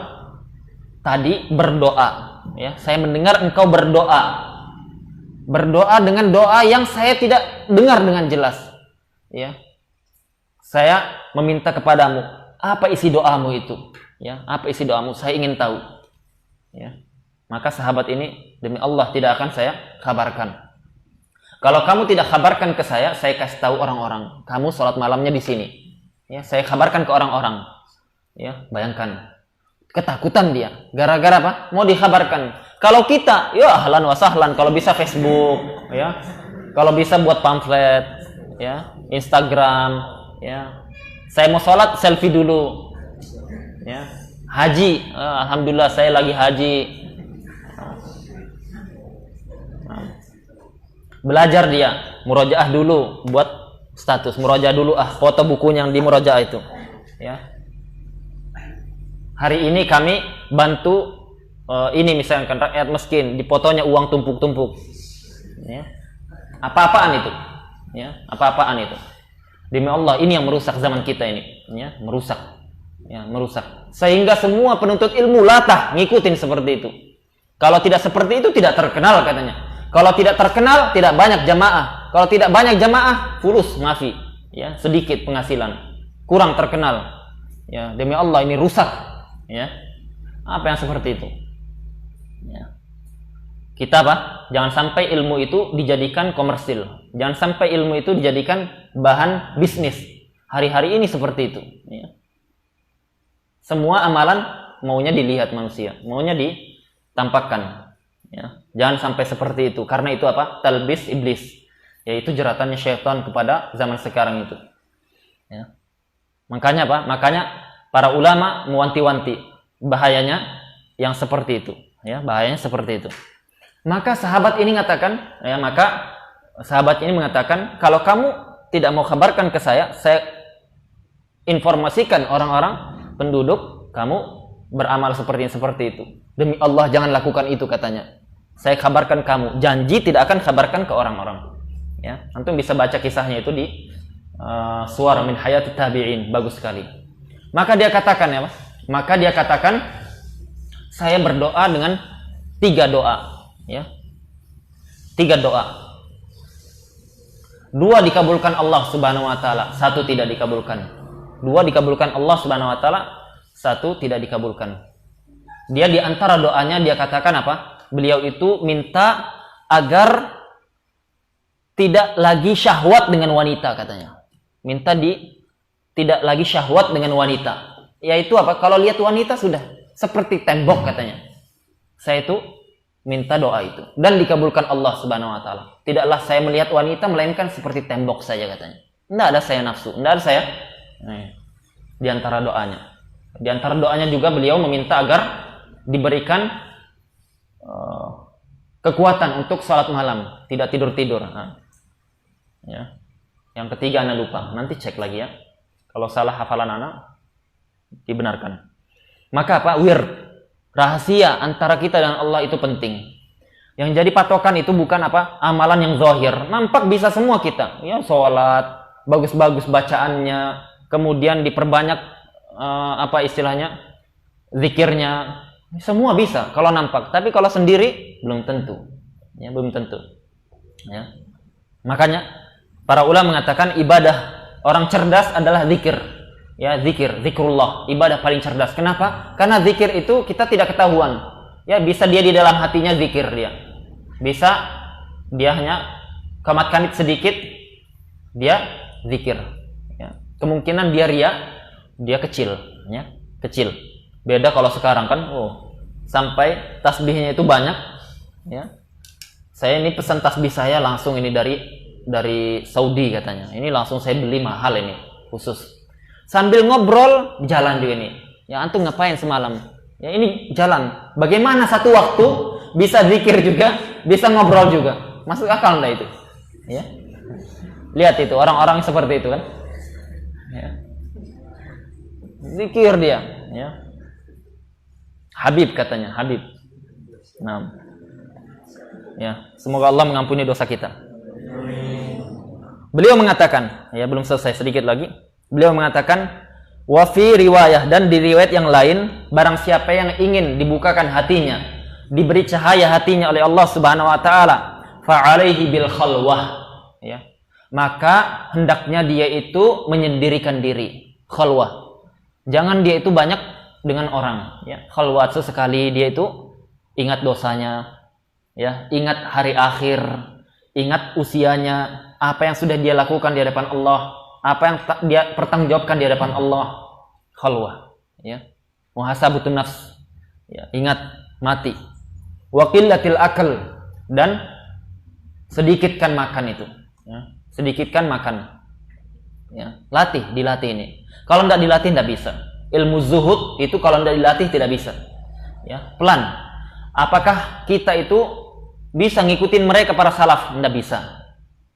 tadi berdoa. Ya, saya mendengar engkau berdoa. Berdoa dengan doa yang saya tidak dengar dengan jelas. Ya, saya meminta kepadamu, apa isi doamu itu? Ya, apa isi doamu? Saya ingin tahu. Ya, maka sahabat ini demi Allah tidak akan saya kabarkan. Kalau kamu tidak kabarkan ke saya kasih tahu orang-orang. Kamu sholat malamnya di sini. Ya, saya kabarkan ke orang-orang. Ya, bayangkan ketakutan dia. Gara-gara apa? Mau dikabarkan. Kalau kita, ya ahlan wa sahlan. Kalau bisa Facebook, ya. Kalau bisa buat pamflet, ya. Instagram, ya. Saya mau sholat selfie dulu, ya. Haji, alhamdulillah saya lagi haji. Belajar dia, murojaah dulu, buat status, murojaah dulu, foto bukunya yang di murojaah itu, ya. Hari ini kami bantu ini misalkan rakyat miskin, dipotonya uang tumpuk-tumpuk, ya. Apa-apaan itu, ya, apa-apaan itu. Demi Allah, ini yang merusak zaman kita ini, ya, merusak, ya, merusak. Sehingga semua penuntut ilmu latah ngikutin seperti itu. Kalau tidak seperti itu tidak terkenal katanya. Kalau tidak terkenal tidak banyak jamaah. Kalau tidak banyak jamaah fulus ngafi, ya, sedikit penghasilan, kurang terkenal. Ya, demi Allah ini rusak, ya. Apa yang seperti itu? Ya. Kita apa? Jangan sampai ilmu itu dijadikan komersil. Jangan sampai ilmu itu dijadikan bahan bisnis. Hari-hari ini seperti itu. Ya. Semua amalan maunya dilihat manusia, maunya ditampakkan. Ya. Jangan sampai seperti itu. Karena itu apa? Talbis iblis. Yaitu jeratannya syaitan kepada zaman sekarang itu. Ya. Makanya apa? Makanya para ulama mewanti-wanti bahayanya yang seperti itu. Ya, bahayanya seperti itu. Maka sahabat ini mengatakan, kalau kamu tidak mau kabarkan ke saya informasikan orang-orang penduduk kamu beramal seperti itu. Demi Allah jangan lakukan itu katanya. Saya kabarkan kamu, janji tidak akan kabarkan ke orang-orang. Ya, antum bisa baca kisahnya itu di Suwar min Hayatut Tabi'in, bagus sekali. Maka dia katakan ya, Mas. Maka dia katakan, saya berdoa dengan 3 doa, ya. 3 doa. 2 dikabulkan Allah Subhanahu wa taala, 1 tidak dikabulkan. 2 dikabulkan Allah Subhanahu wa taala, 1 tidak dikabulkan. Dia di antara doanya dia katakan apa? Beliau itu minta agar tidak lagi syahwat dengan wanita katanya. Minta tidak lagi syahwat dengan wanita. Yaitu apa? Kalau lihat wanita sudah seperti tembok katanya. Saya itu minta doa itu dan dikabulkan Allah Subhanahu wa taala. Tidaklah saya melihat wanita melainkan seperti tembok saja katanya. Tidak ada saya nafsu, tidak ada saya. Di antara doanya. Di antara doanya juga beliau meminta agar diberikan kekuatan untuk salat malam, tidak tidur-tidur. Ya. Yang ketiga Anda lupa, nanti cek lagi ya. Kalau salah hafalan Anda dibenarkan. Maka apa? Wir, rahasia antara kita dan Allah itu penting. Yang jadi patokan itu bukan apa? Amalan yang zahir. Nampak bisa semua kita. Ya, sholat, bagus-bagus bacaannya, kemudian diperbanyak apa istilahnya? Zikirnya. Semua bisa kalau nampak. Tapi kalau sendiri belum tentu. Ya, belum tentu. Ya. Makanya para ulama mengatakan ibadah orang cerdas adalah zikir. Ya, zikrullah, ibadah paling cerdas. Kenapa? Karena zikir itu kita tidak ketahuan. Ya, bisa dia di dalam hatinya zikir dia. Bisa dia hanya kamat-kamit sedikit dia zikir. Ya. Kemungkinan dia ria, dia kecil, ya, kecil. Beda kalau sekarang kan, sampai tasbihnya itu banyak, ya. Saya ini pesan tasbih saya langsung ini dari Saudi katanya. Ini langsung saya beli mahal ini khusus. Sambil ngobrol jalan juga ini. Ya antum ngapain semalam? Ya ini jalan. Bagaimana satu waktu bisa zikir juga, bisa ngobrol juga? Masuk akal enggak itu? Ya. Lihat itu orang-orang seperti itu kan? Ya. Zikir dia, ya. Habib katanya, Habib. Nah. Ya, semoga Allah mengampuni dosa kita. Beliau mengatakan, ya belum selesai sedikit lagi. Beliau mengatakan, wa fi riwayah, dan di riwayat yang lain, barang siapa yang ingin dibukakan hatinya, diberi cahaya hatinya oleh Allah Subhanahu wa taala, fa alaihi bil khalwah, ya. Maka hendaknya dia itu menyendirikan diri, khalwah. Jangan dia itu banyak dengan orang, ya. Khalwat sesekali dia itu ingat dosanya, ya, ingat hari akhir, ingat usianya, apa yang sudah dia lakukan di hadapan Allah, apa yang dia pertanggungjawabkan di hadapan Allah. Khalwah, ya. Muhasabutun nafs, ya, ingat mati. Wa qillatil akal, dan sedikitkan makan itu, ya. Sedikitkan makan, ya. Dilatih ini. Kalau tidak dilatih tidak bisa. Ilmu zuhud itu kalau tidak dilatih tidak bisa, ya. Pelan. Apakah kita itu bisa ngikutin mereka para salaf? Tidak bisa.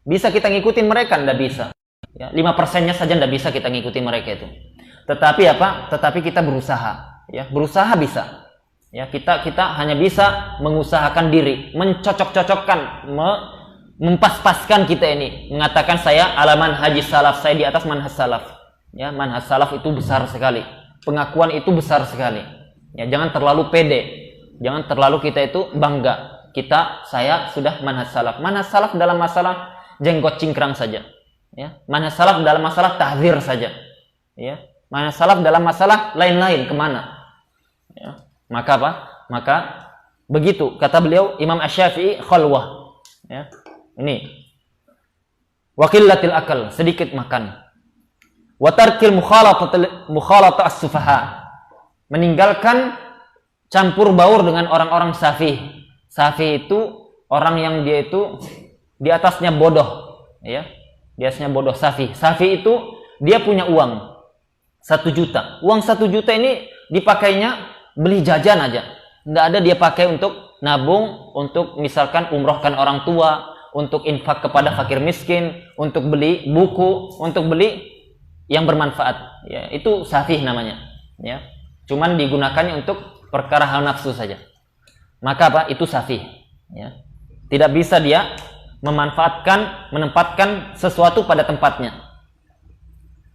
Bisa kita ngikutin mereka? Tidak bisa. Ya, 5%-nya saja tidak bisa kita ngikutin mereka itu. Tetapi apa? Tetapi kita berusaha. Ya, berusaha bisa. Ya, kita hanya bisa mengusahakan diri, mencocok-cocokkan, mempas-paskan kita ini. Mengatakan saya ala manhaj salaf, saya di atas manhaj salaf. Ya, manhaj salaf itu besar sekali. Pengakuan itu besar sekali. Ya, jangan terlalu pede. Jangan terlalu kita itu bangga. Saya sudah manhaj salaf. Manhaj salaf dalam masalah jenggot cingkrang saja. Ya, manhaj salaf dalam masalah tahzir saja. Ya, manhaj salaf dalam masalah lain-lain kemana? Ya, maka apa? Maka begitu kata beliau Imam Asy-Syafi'i khalwah. Ya, ini wa qillatil akal, sedikit makan. Wa tarkil mukhalatah as-sufaha, meninggalkan campur baur dengan orang-orang safih. Safih itu orang yang dia itu di atasnya bodoh, ya. Di atasnya bodoh. Safih itu dia punya uang 1 juta. Uang 1 juta ini dipakainya beli jajan aja. Nggak ada dia pakai untuk nabung, untuk misalkan umrohkan orang tua, untuk infak kepada fakir miskin, untuk beli buku, untuk beli yang bermanfaat. Ya, itu safih namanya. Ya, cuman digunakannya untuk perkara hawa nafsu saja. Maka apa? Itu safih. Ya. Tidak bisa dia menempatkan sesuatu pada tempatnya.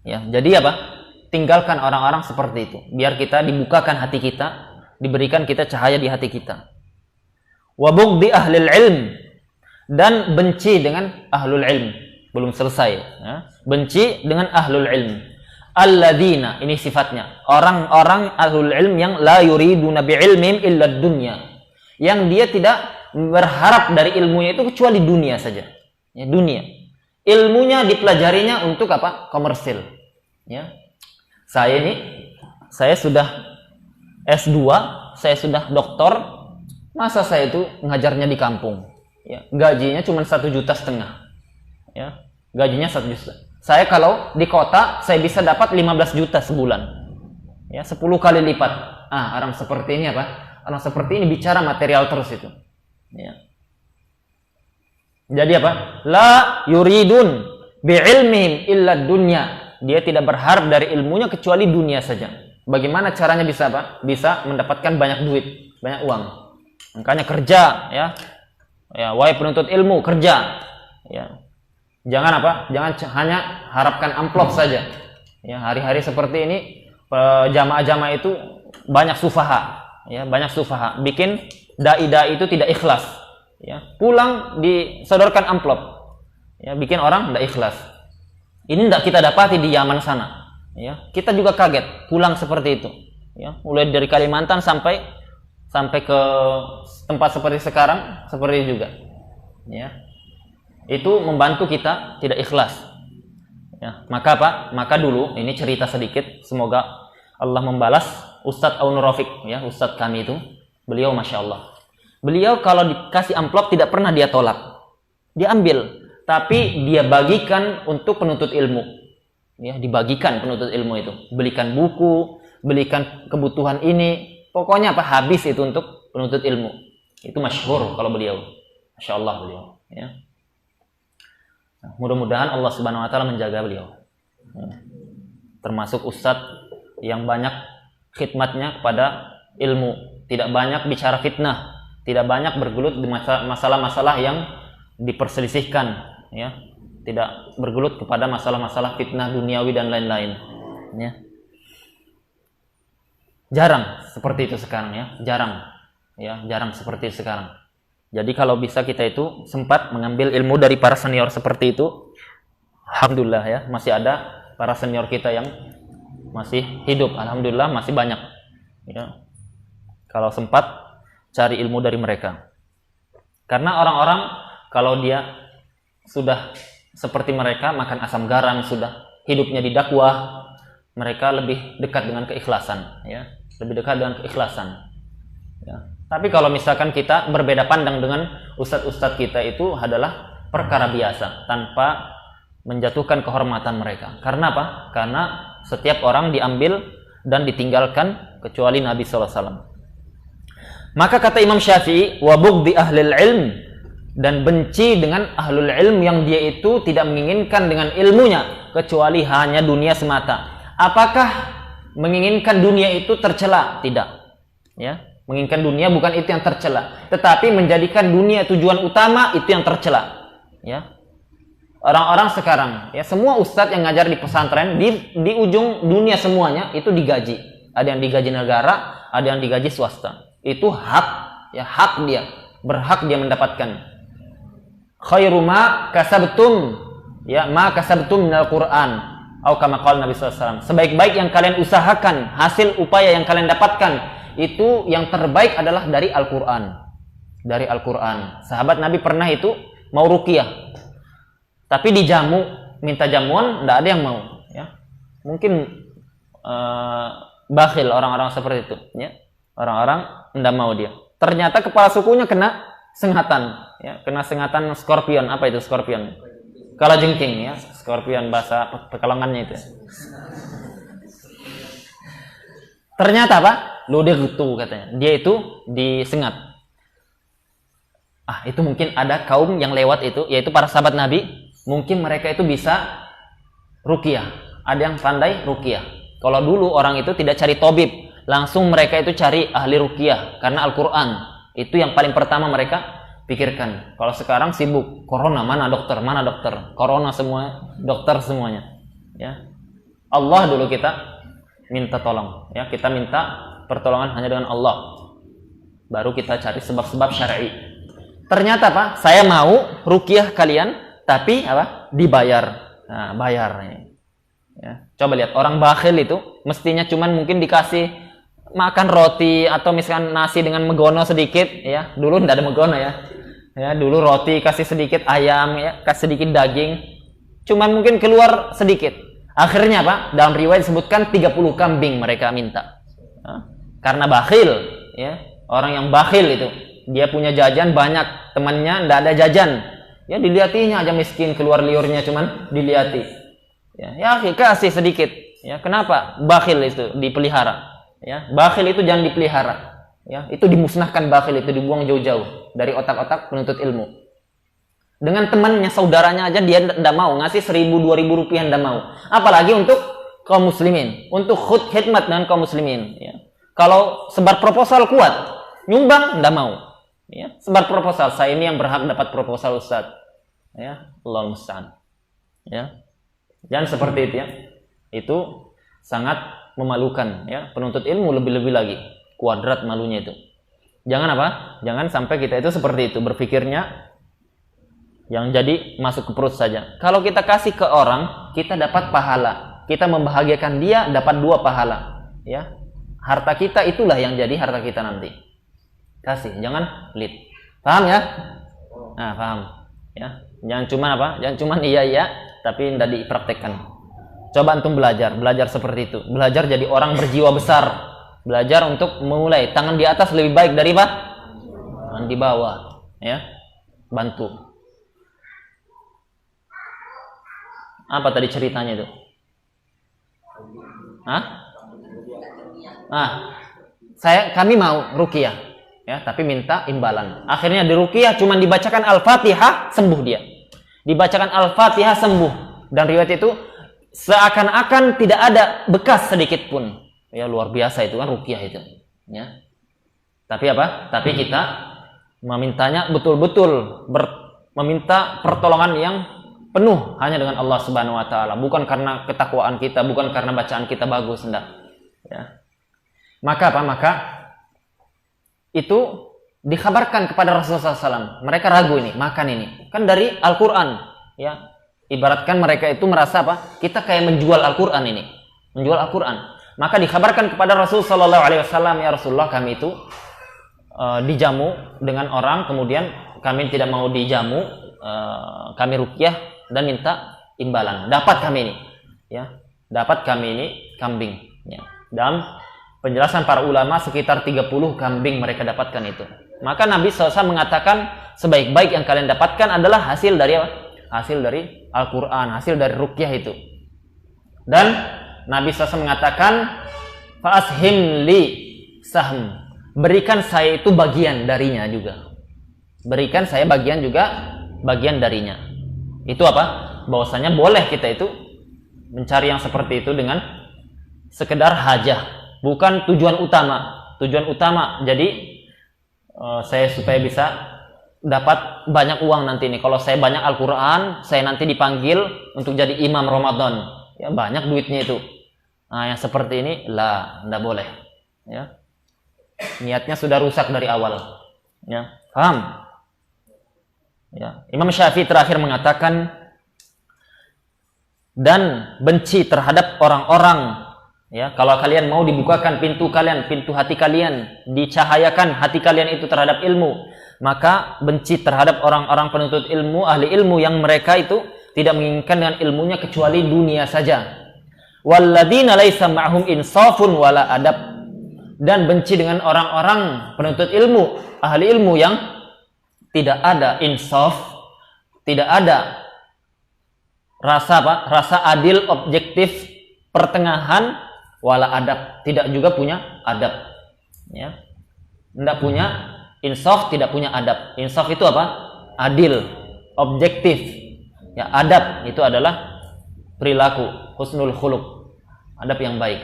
Ya, jadi apa? tinggalkan orang-orang seperti itu. Biar kita dibukakan hati kita, diberikan kita cahaya di hati kita. Wa bughdi ahlil ilm, dan benci dengan ahlul ilm. Belum selesai, ya. Benci dengan ahlul ilm. Alladzina, ini sifatnya, orang-orang ahlul ilm yang la yuriduna bi'ilmihim illa dunya, yang dia tidak berharap dari ilmunya itu kecuali dunia saja, ya, dunia. Ilmunya dipelajarinya untuk apa? Komersil, ya. Saya sudah S2, saya sudah doktor, masa saya itu ngajarnya di kampung, ya. Gajinya cuma 1,5 juta, ya. Gajinya 1 juta. Saya kalau di kota saya bisa dapat 15 juta sebulan, ya, 10 kali lipat. Orang seperti ini apa? Orang seperti ini bicara material terus itu, ya. Jadi apa? La yuridun bi'ilmihim illa dunya. Dia tidak berharap dari ilmunya kecuali dunia saja. Bagaimana caranya bisa apa? Bisa mendapatkan banyak duit, banyak uang. Makanya kerja, ya. Ya, wahai penuntut ilmu, kerja. Ya. Jangan apa? Jangan hanya harapkan amplop saja. Ya, hari-hari seperti ini jamaah-jamaah itu banyak sufaha, ya, banyak sufaha. Bikin dai-dai itu tidak ikhlas, ya. Pulang disodorkan amplop, ya, bikin orang tidak ikhlas. Ini tidak kita dapati di Yaman sana, ya. Kita juga kaget pulang seperti itu, ya. Mulai dari Kalimantan sampai ke tempat seperti sekarang seperti itu juga, ya. Itu membantu kita tidak ikhlas, ya. Maka apa? Maka dulu ini cerita sedikit, semoga Allah membalas Ustadz Aun Rafiq, ya, Ustadz kami itu, beliau masya Allah, beliau kalau dikasih amplop tidak pernah dia tolak, dia ambil, tapi dia bagikan untuk penuntut ilmu, ya, dibagikan penuntut ilmu itu, belikan buku, belikan kebutuhan ini, pokoknya apa, habis itu untuk penuntut ilmu. Itu masyhur kalau beliau, masya Allah beliau, ya. Nah, mudah-mudahan Allah Subhanahu Wa Taala menjaga beliau, ya. Termasuk ustadz yang banyak khidmatnya kepada ilmu, tidak banyak bicara fitnah, tidak banyak bergelut di masalah-masalah yang diperselisihkan, ya, tidak bergelut kepada masalah-masalah fitnah duniawi dan lain-lain, ya. Jarang seperti itu sekarang, ya, jarang seperti itu sekarang. Jadi kalau bisa kita itu sempat mengambil ilmu dari para senior seperti itu, alhamdulillah, ya, masih ada para senior kita yang masih hidup, alhamdulillah masih banyak, ya. Kalau sempat cari ilmu dari mereka, karena orang-orang kalau dia sudah seperti mereka makan asam garam, sudah hidupnya di dakwah, mereka lebih dekat dengan keikhlasan, ya, lebih dekat dengan keikhlasan, ya. Tapi kalau misalkan kita berbeda pandang dengan ustadz-ustadz kita, itu adalah perkara biasa tanpa menjatuhkan kehormatan mereka. Karena apa? Karena setiap orang diambil dan ditinggalkan kecuali Nabi SAW. Maka kata Imam Syafi'i, wa bughdi ahlil ilm, dan benci dengan ahlul ilm yang dia itu tidak menginginkan dengan ilmunya kecuali hanya dunia semata. Apakah menginginkan dunia itu tercela? Tidak, ya. Menginginkan dunia bukan itu yang tercela, tetapi menjadikan dunia tujuan utama itu yang tercela, ya. Orang-orang sekarang, ya, semua ustadz yang ngajar di pesantren di ujung dunia semuanya itu digaji. Ada yang digaji negara, ada yang digaji swasta. Itu hak, ya, hak dia, berhak dia mendapatkan. Khairu ma kasabtum, ya, ma kasabtum minal Qur'an, atau kama qala Nabi SAW. Sebaik-baik yang kalian usahakan, hasil upaya yang kalian dapatkan, itu yang terbaik adalah dari Al-Quran. Dari Al-Quran. Sahabat Nabi pernah itu mau ruqyah, tapi dijamu, minta jamuan, tidak ada yang mau, ya. Mungkin bakhil orang-orang seperti itu, ya. Orang-orang tidak mau dia. Ternyata kepala sukunya kena sengatan, ya. Kena sengatan skorpion. Apa itu skorpion? Kalajengking, ya. Skorpion bahasa Pekalongannya itu. Ternyata apa? Ludeghtu katanya. Dia itu disengat. Itu mungkin ada kaum yang lewat itu, yaitu para sahabat Nabi. Mungkin mereka itu bisa ruqyah. Ada yang pandai ruqyah. Kalau dulu orang itu tidak cari tabib, langsung mereka itu cari ahli ruqyah, karena Al-Quran itu yang paling pertama mereka pikirkan. Kalau sekarang sibuk corona, mana dokter, corona semua, dokter semuanya, ya. Allah dulu kita minta tolong, ya. Kita minta pertolongan hanya dengan Allah. Baru kita cari sebab-sebab syar'i. Ternyata Pak, saya mau ruqyah kalian, tapi apa? Dibayar. Nah, bayar. Ya. Coba lihat, orang bakhil itu mestinya cuman mungkin dikasih makan roti atau misalkan nasi dengan megono sedikit, ya. Dulu tidak ada megono, ya. Ya, dulu roti kasih sedikit ayam, ya, kasih sedikit daging. Cuman mungkin keluar sedikit. Akhirnya Pak, dalam riwayat disebutkan 30 kambing mereka minta. Ya. Karena bakhil, ya. Orang yang bakhil itu, dia punya jajan banyak, temannya tidak ada jajan. Ya diliatinya aja miskin, keluar liurnya cuman dilihati. Ya kasih sedikit. Ya, kenapa bakhil itu dipelihara? Ya, bakhil itu jangan dipelihara. Ya, itu dimusnahkan bakhil itu, dibuang jauh-jauh dari otak-otak penuntut ilmu. Dengan temannya, saudaranya aja dia tidak mau ngasih 1.000-2.000 rupiah, tidak mau. Apalagi untuk kaum muslimin, untuk khidmat dengan kaum muslimin. Ya. Kalau sebar proposal kuat, nyumbang tidak mau. Ya, sebar proposal, saya ini yang berhak dapat proposal Ustaz. Ya, Allah musta'an. Ya. Jangan seperti itu, ya. Itu sangat memalukan, ya. Penuntut ilmu lebih-lebih lagi. Kuadrat malunya itu. Jangan apa? Jangan sampai kita itu seperti itu, berpikirnya yang jadi masuk ke perut saja. Kalau kita kasih ke orang, kita dapat pahala. Kita membahagiakan dia, dapat 2 pahala. Ya. Harta kita itulah yang jadi harta kita nanti. Kasih, jangan pelit. Paham ya? Nah, paham. Ya. Jangan cuma apa? Jangan cuma iya, tapi tidak dipraktekkan. Coba antum belajar seperti itu. Belajar jadi orang berjiwa besar. Belajar untuk memulai tangan di atas lebih baik dari apa? Tangan di bawah, ya. Bantu. Apa tadi ceritanya itu? Kami mau ruqyah, ya, tapi minta imbalan. Akhirnya di ruqyah cuma dibacakan Al-Fatihah, sembuh dia. Dibacakan Al-Fatihah, sembuh. Dan riwayat itu seakan-akan tidak ada bekas sedikit pun. Ya, luar biasa itu kan ruqyah itu, ya. Tapi apa? Tapi kita memintanya betul-betul meminta pertolongan yang penuh hanya dengan Allah Subhanahu wa taala, bukan karena ketakwaan kita, bukan karena bacaan kita bagus, enggak. Ya. Maka apa? Maka itu dikhabarkan kepada Rasulullah SAW. Mereka ragu ini, makan ini. Kan dari Al-Quran. Ya. Ibaratkan mereka itu merasa apa? Kita kayak menjual Al-Quran ini. Menjual Al-Quran. Maka dikhabarkan kepada Rasulullah SAW, ya Rasulullah, kami itu dijamu dengan orang, kemudian kami tidak mau dijamu, kami ruqyah dan minta imbalan. Dapat kami ini. Ya. Dapat kami ini kambing. Ya. Dalam penjelasan para ulama sekitar 30 kambing mereka dapatkan itu. Maka Nabi SAW mengatakan sebaik-baik yang kalian dapatkan adalah hasil dari apa? Hasil dari Al-Quran, hasil dari ruqyah itu. Dan Nabi SAW mengatakan fa'ashim li sahm, berikan saya itu bagian darinya juga. Berikan saya bagian juga, bagian darinya. Itu apa? Bahwasanya boleh kita itu mencari yang seperti itu dengan sekedar hajah, bukan tujuan utama. Tujuan utama jadi saya supaya bisa dapat banyak uang nanti nih. Kalau saya banyak Al-Quran, saya nanti dipanggil untuk jadi imam Ramadan. Ya, banyak duitnya itu. Nah, yang seperti ini lah, tidak boleh. Ya. Niatnya sudah rusak dari awal. Ya, paham? Ya. Imam Syafi'i terakhir mengatakan, dan benci terhadap orang-orang. Ya, kalau kalian mau dibukakan pintu kalian, pintu hati kalian, dicahayakan hati kalian itu terhadap ilmu, maka benci terhadap orang-orang penuntut ilmu, ahli ilmu yang mereka itu tidak menginginkan dengan ilmunya kecuali dunia saja. Walladzina laisa ma'hum insafun wala adab, dan benci dengan orang-orang penuntut ilmu, ahli ilmu yang tidak ada insaf, tidak ada rasa apa? Rasa adil, objektif, pertengahan, wala adab, tidak juga punya adab. Ya. Tidak punya insaf, tidak punya adab. Insaf itu apa? Adil, objektif. Ya, adab itu adalah perilaku, husnul khuluq, adab yang baik.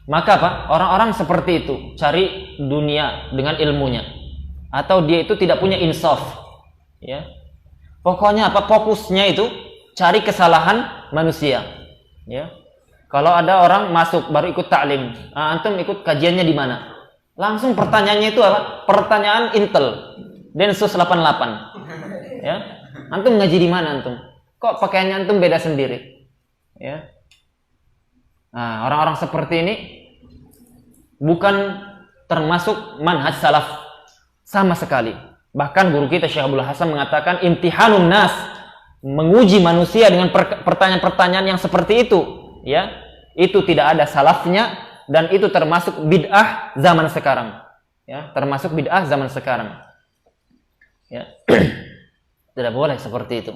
Maka apa? Orang-orang seperti itu cari dunia dengan ilmunya, atau dia itu tidak punya insaf. Ya. Pokoknya apa? Fokusnya itu cari kesalahan manusia. Ya. Kalau ada orang masuk baru ikut taklim, antum ikut kajiannya di mana? Langsung pertanyaannya itu apa? Pertanyaan Intel, Densus 88. Ya, antum ngaji di mana antum? Kok pakaiannya antum beda sendiri? Ya. Nah, orang-orang seperti ini bukan termasuk manhaj salaf sama sekali. Bahkan guru kita Syekh Abdul Hasan mengatakan imtihanun nas, menguji manusia dengan pertanyaan-pertanyaan yang seperti itu, ya. Itu tidak ada salafnya dan itu termasuk bid'ah zaman sekarang. Ya, termasuk bid'ah zaman sekarang. Ya. Tidak boleh seperti itu.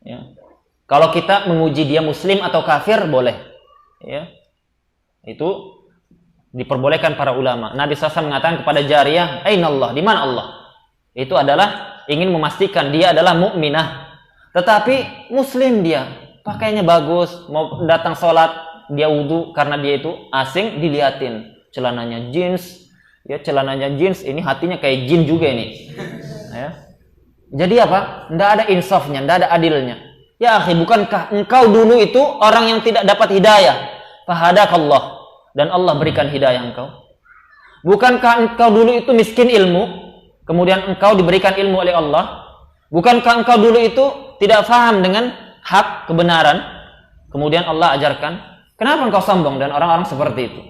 Ya. Kalau kita menguji dia muslim atau kafir boleh. Ya. Itu diperbolehkan para ulama. Nabi SAW mengatakan kepada jariyah, "Aina Allah?" Di mana Allah? Itu adalah ingin memastikan dia adalah mukminah. Tetapi muslim dia, pakainya bagus, mau datang sholat, dia wudu karena dia itu asing, diliatin celananya jeans, ya celananya jeans, ini hatinya kayak jin juga ini. Ya. Jadi apa? Tidak ada insafnya, tidak ada adilnya. Ya akhi, bukankah engkau dulu itu orang yang tidak dapat hidayah? Fahadakallah, dan Allah berikan hidayah engkau. Bukankah engkau dulu itu miskin ilmu, kemudian engkau diberikan ilmu oleh Allah? Bukankah engkau dulu itu tidak faham dengan hak kebenaran, kemudian Allah ajarkan? Kenapa engkau sombong dan orang-orang seperti itu?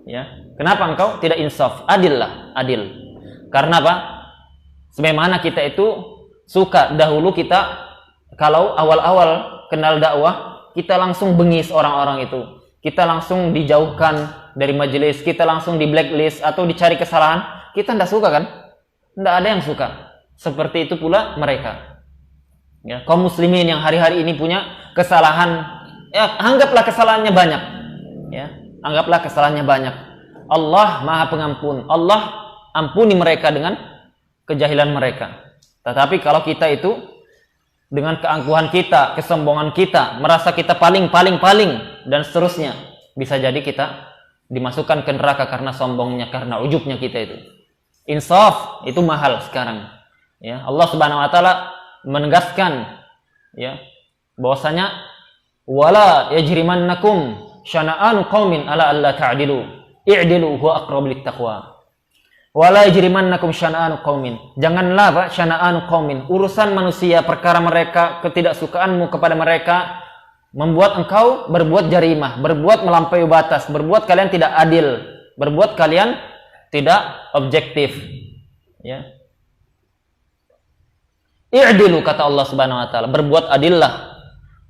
Ya, kenapa engkau tidak insaf? Adillah, adil. Karena apa? Sebagaimana kita itu suka dahulu kita kalau awal-awal kenal dakwah, kita langsung bengis orang-orang itu. Kita langsung dijauhkan dari majelis, kita langsung di blacklist atau dicari kesalahan. Kita tidak suka kan? Tidak ada yang suka. Seperti itu pula mereka. Ya, kaum muslimin yang hari-hari ini punya kesalahan, ya anggaplah kesalahannya banyak. Ya, anggaplah kesalahannya banyak. Allah Maha Pengampun. Allah ampuni mereka dengan kejahilan mereka. Tetapi kalau kita itu dengan keangkuhan kita, kesombongan kita, merasa kita paling dan seterusnya, bisa jadi kita dimasukkan ke neraka karena sombongnya, karena ujubnya kita itu. Insaf itu mahal sekarang. Ya, Allah Subhanahu wa taala menegaskan ya bahwasanya wala yajrimannakum syana'anu qaumin ala alla ta'dilu i'dilu huwa aqrabu littaqwa. Wala yajrimannakum syana'anu qaumin. Janganlah Pak syana'anu qaumin, urusan manusia, perkara mereka, ketidaksukaanmu kepada mereka membuat engkau berbuat jarimah, berbuat melampaui batas, berbuat kalian tidak adil, berbuat kalian tidak objektif. Ya. I'dilu kata Allah Subhanahu wa taala, berbuat adillah.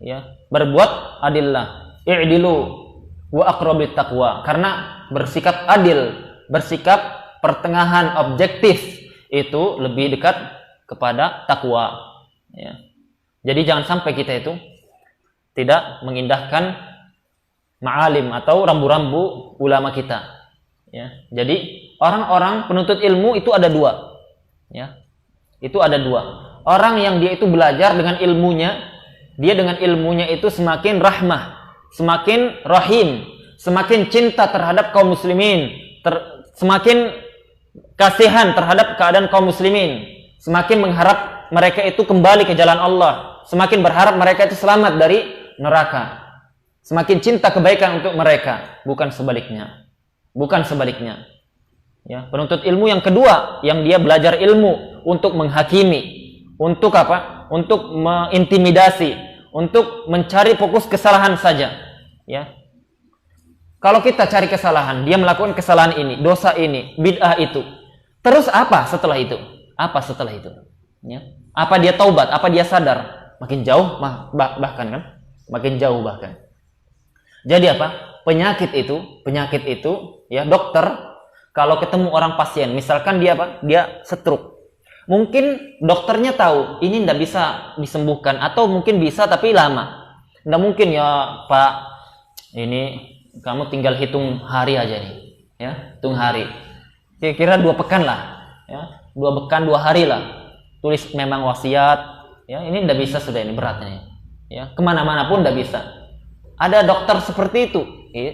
Ya, berbuat adillah. I'dilu wa aqrabut taqwa. Karena bersikap adil, bersikap pertengahan objektif itu lebih dekat kepada takwa. Ya. Jadi jangan sampai kita itu tidak mengindahkan ma'alim atau rambu-rambu ulama kita. Ya. Jadi orang-orang penuntut ilmu itu ada dua. Ya. Itu ada dua. Orang yang dia itu belajar dengan ilmunya, dia dengan ilmunya itu semakin rahmah, semakin rahim, semakin cinta terhadap kaum muslimin, semakin kasihan terhadap keadaan kaum muslimin, semakin mengharap mereka itu kembali ke jalan Allah, semakin berharap mereka itu selamat dari neraka, semakin cinta kebaikan untuk mereka, bukan sebaliknya. Bukan sebaliknya. Ya, penuntut ilmu yang kedua, yang dia belajar ilmu untuk menghakimi, untuk apa? Untuk mengintimidasi, untuk mencari fokus kesalahan saja. Ya. Kalau kita cari kesalahan, dia melakukan kesalahan ini, dosa ini, bid'ah itu. Terus apa setelah itu? Apa setelah itu? Ya. Apa dia taubat? Apa dia sadar? Makin jauh bahkan kan? Makin jauh bahkan. Jadi apa? Penyakit itu ya, dokter kalau ketemu orang pasien, misalkan dia apa? Dia stroke. Mungkin dokternya tahu ini tidak bisa disembuhkan atau mungkin bisa tapi lama. Tidak mungkin ya Pak, ini kamu tinggal hitung hari aja nih, ya, hitung hari. Kira-kira 2 pekan lah, ya, 2 pekan 2 hari lah. Tulis memang wasiat, ya, ini tidak bisa sudah ini beratnya, ya, kemana-mana pun tidak bisa. Ada dokter seperti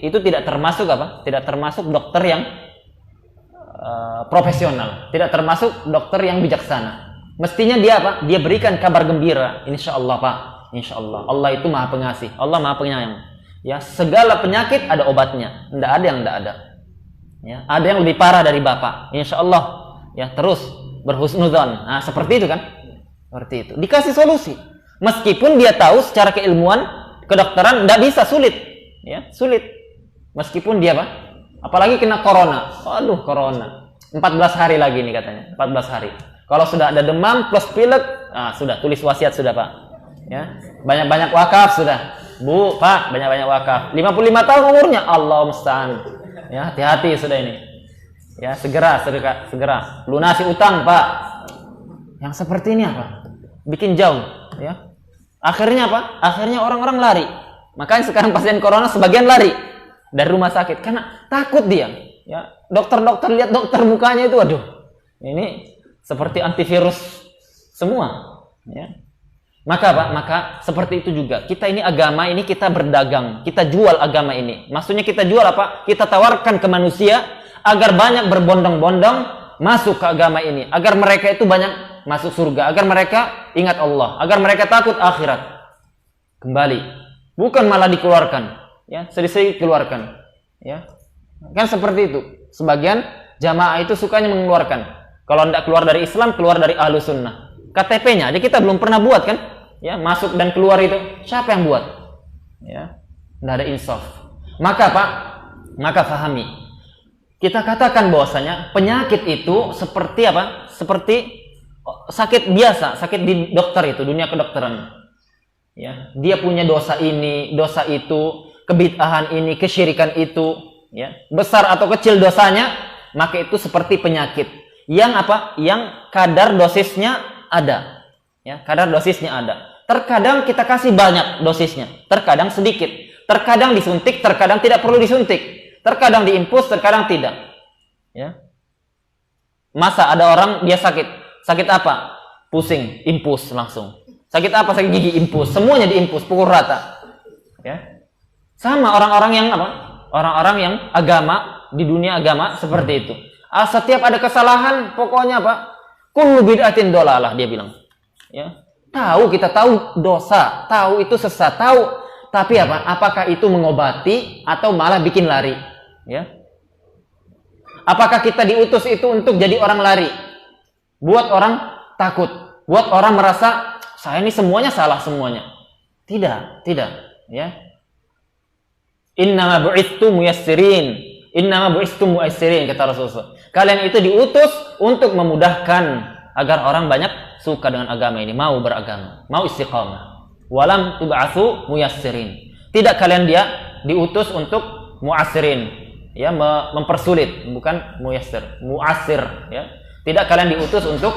itu tidak termasuk apa? Tidak termasuk dokter yang profesional, tidak termasuk dokter yang bijaksana. Mestinya dia apa? Dia berikan kabar gembira, insya Allah Pak, insya Allah. Allah itu Maha Pengasih, Allah Maha Penyayang. Ya, segala penyakit ada obatnya. Tidak ada yang tidak ada. Ya, ada yang lebih parah dari bapak. Insya Allah, ya terus berhusnudzon. Nah, seperti itu kan? Seperti itu. Dikasih solusi. Meskipun dia tahu secara keilmuan kedokteran tidak bisa, sulit. Ya, sulit. Meskipun dia apalagi kena corona. Aduh, corona. 14 hari lagi nih katanya. 14 hari. Kalau sudah ada demam plus pilek, sudah tulis wasiat sudah, Pak. Ya, banyak-banyak wakaf sudah. Bu, Pak, banyak-banyak wakaf. 55 tahun umurnya, Allah musta'an. Ya, hati-hati sudah ini. Ya, segera lunasi utang, Pak. Yang seperti ini apa? Bikin jauh, ya. Akhirnya apa? Akhirnya orang-orang lari. Makanya sekarang pasien corona sebagian lari dari rumah sakit karena takut dia. Ya, dokter-dokter lihat dokter mukanya itu, aduh. Ini seperti antivirus semua, ya. Maka maka seperti itu juga. Kita ini agama ini kita berdagang, kita jual agama ini. Maksudnya kita jual apa? Kita tawarkan ke manusia agar banyak berbondong-bondong masuk ke agama ini, agar mereka itu banyak masuk surga, agar mereka ingat Allah, agar mereka takut akhirat. Kembali, bukan malah dikeluarkan, ya, sedikit keluarkan, ya. Kan seperti itu. Sebagian jamaah itu sukanya mengeluarkan. Kalau tidak keluar dari Islam, keluar dari Ahlus Sunnah. KTP-nya aja kita belum pernah buat kan? Ya, masuk dan keluar itu siapa yang buat? Ya, tidak ada insaf. Maka Pak, maka fahami. Kita katakan bahwasanya penyakit itu seperti apa? Seperti sakit biasa, sakit di dokter itu, dunia kedokteran. Ya, dia punya dosa ini, dosa itu, kebid'ahan ini, kesyirikan itu, ya. Besar atau kecil dosanya, maka itu seperti penyakit. Yang apa? Yang kadar dosisnya ada. Ya, kadar dosisnya ada. Terkadang kita kasih banyak dosisnya, terkadang sedikit. Terkadang disuntik, terkadang tidak perlu disuntik. Terkadang diinfus, terkadang tidak. Ya. Masa ada orang dia sakit. Sakit apa? Pusing, infus langsung. Sakit apa? Sakit gigi, infus. Semuanya diinfus, pukul rata. Ya. Sama orang-orang yang apa? Orang-orang yang agama, di dunia agama seperti itu. Setiap ada kesalahan, pokoknya apa? Kullu bid'atin dolalah, dia bilang. Ya. Tahu, kita tahu dosa, tahu itu sesat, tahu. Tapi apa? Apakah itu mengobati atau malah bikin lari? Ya. Apakah kita diutus itu untuk jadi orang lari? Buat orang takut, buat orang merasa saya ini semuanya salah semuanya. Tidak, ya. Innama bu'itsu muyassirin. Innama bu'itsu muyassirin, kata Rasulullah. Kalian itu diutus untuk memudahkan agar orang banyak suka dengan agama ini, mau beragama, mau istiqamah. Walam tub'atsu muyassirin. Tidak kalian dia diutus untuk mu'assirin, ya, mempersulit, bukan muyassir, mu'assir, ya. Tidak kalian diutus untuk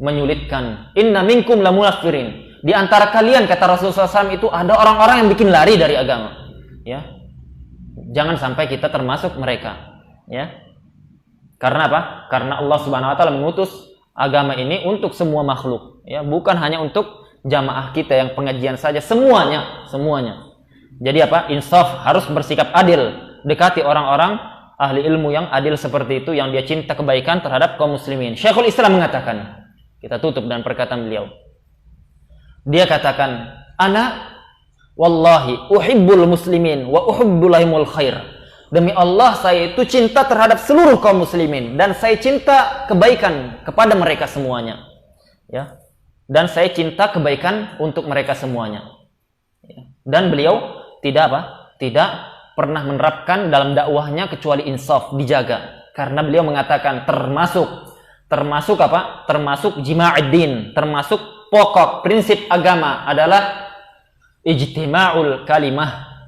menyulitkan. Inna minkum lamunaffirin. Di antara kalian, kata Rasulullah SAW, itu ada orang-orang yang bikin lari dari agama. Ya, jangan sampai kita termasuk mereka. Ya, karena apa? Karena Allah Subhanahu Wa Taala mengutus agama ini untuk semua makhluk. Ya, bukan hanya untuk jamaah kita yang pengajian saja. Semuanya. Jadi apa? Insaf, harus bersikap adil. Dekati orang-orang ahli ilmu yang adil seperti itu, yang dia cinta kebaikan terhadap kaum muslimin. Syekhul Islam mengatakan, kita tutup dengan perkataan beliau. Dia katakan, ana wallahi uhibbul muslimin wa uhibbulahimul khair. Demi Allah, saya itu cinta terhadap seluruh kaum muslimin dan saya cinta kebaikan kepada mereka semuanya. Ya. Dan saya cinta kebaikan untuk mereka semuanya. Ya. Dan beliau tidak pernah menerapkan dalam dakwahnya kecuali insaf, dijaga. Karena beliau mengatakan termasuk apa? Termasuk jima'uddin, termasuk pokok prinsip agama adalah ijtima'ul kalimah,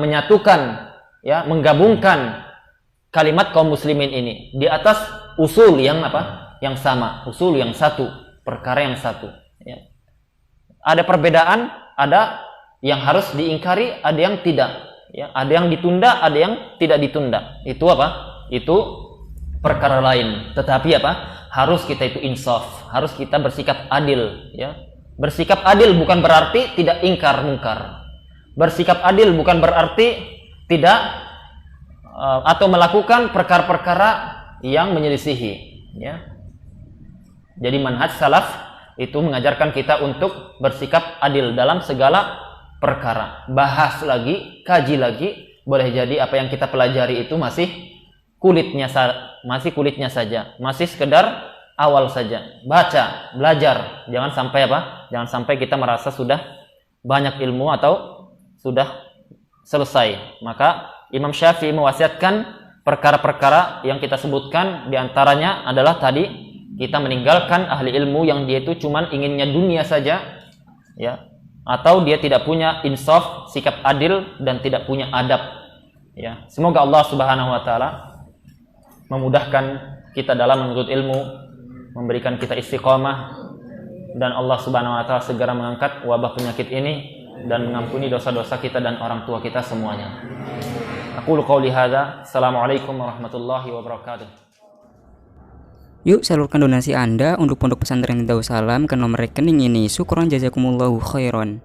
menyatukan, ya, menggabungkan kalimat kaum muslimin ini di atas usul yang apa? Yang sama, usul yang satu, perkara yang satu, ya. Ada perbedaan, ada yang harus diingkari, ada yang tidak, ya. Ada yang ditunda, ada yang tidak ditunda. Itu apa? Itu perkara lain. Tetapi apa? Harus kita itu insaf, harus kita bersikap adil, ya. Bersikap adil bukan berarti tidak ingkar mungkar. Bersikap adil bukan berarti tidak atau melakukan perkara-perkara yang menyelisihi, ya. Jadi manhaj salaf itu mengajarkan kita untuk bersikap adil dalam segala perkara. Bahas lagi, kaji lagi. Boleh jadi apa yang kita pelajari itu masih kulitnya saja, masih sekedar awal saja. Baca, belajar. Jangan sampai apa? Jangan sampai kita merasa sudah banyak ilmu atau sudah selesai. Maka Imam Syafi'i mewasiatkan perkara-perkara yang kita sebutkan, diantaranya adalah tadi kita meninggalkan ahli ilmu yang dia itu cuman inginnya dunia saja, ya, atau dia tidak punya insaf, sikap adil, dan tidak punya adab, ya. Semoga Allah Subhanahu wa taala memudahkan kita dalam menuntut ilmu, memberikan kita istiqamah, dan Allah Subhanahu wa taala segera mengangkat wabah penyakit ini dan mengampuni dosa-dosa kita dan orang tua kita semuanya. Aqulu qouli hadza. Assalamualaikum warahmatullahi wabarakatuh. Yuk salurkan donasi Anda untuk Pondok Pesantren Darussalam ke nomor rekening ini. Syukron jazakumullahu khairan.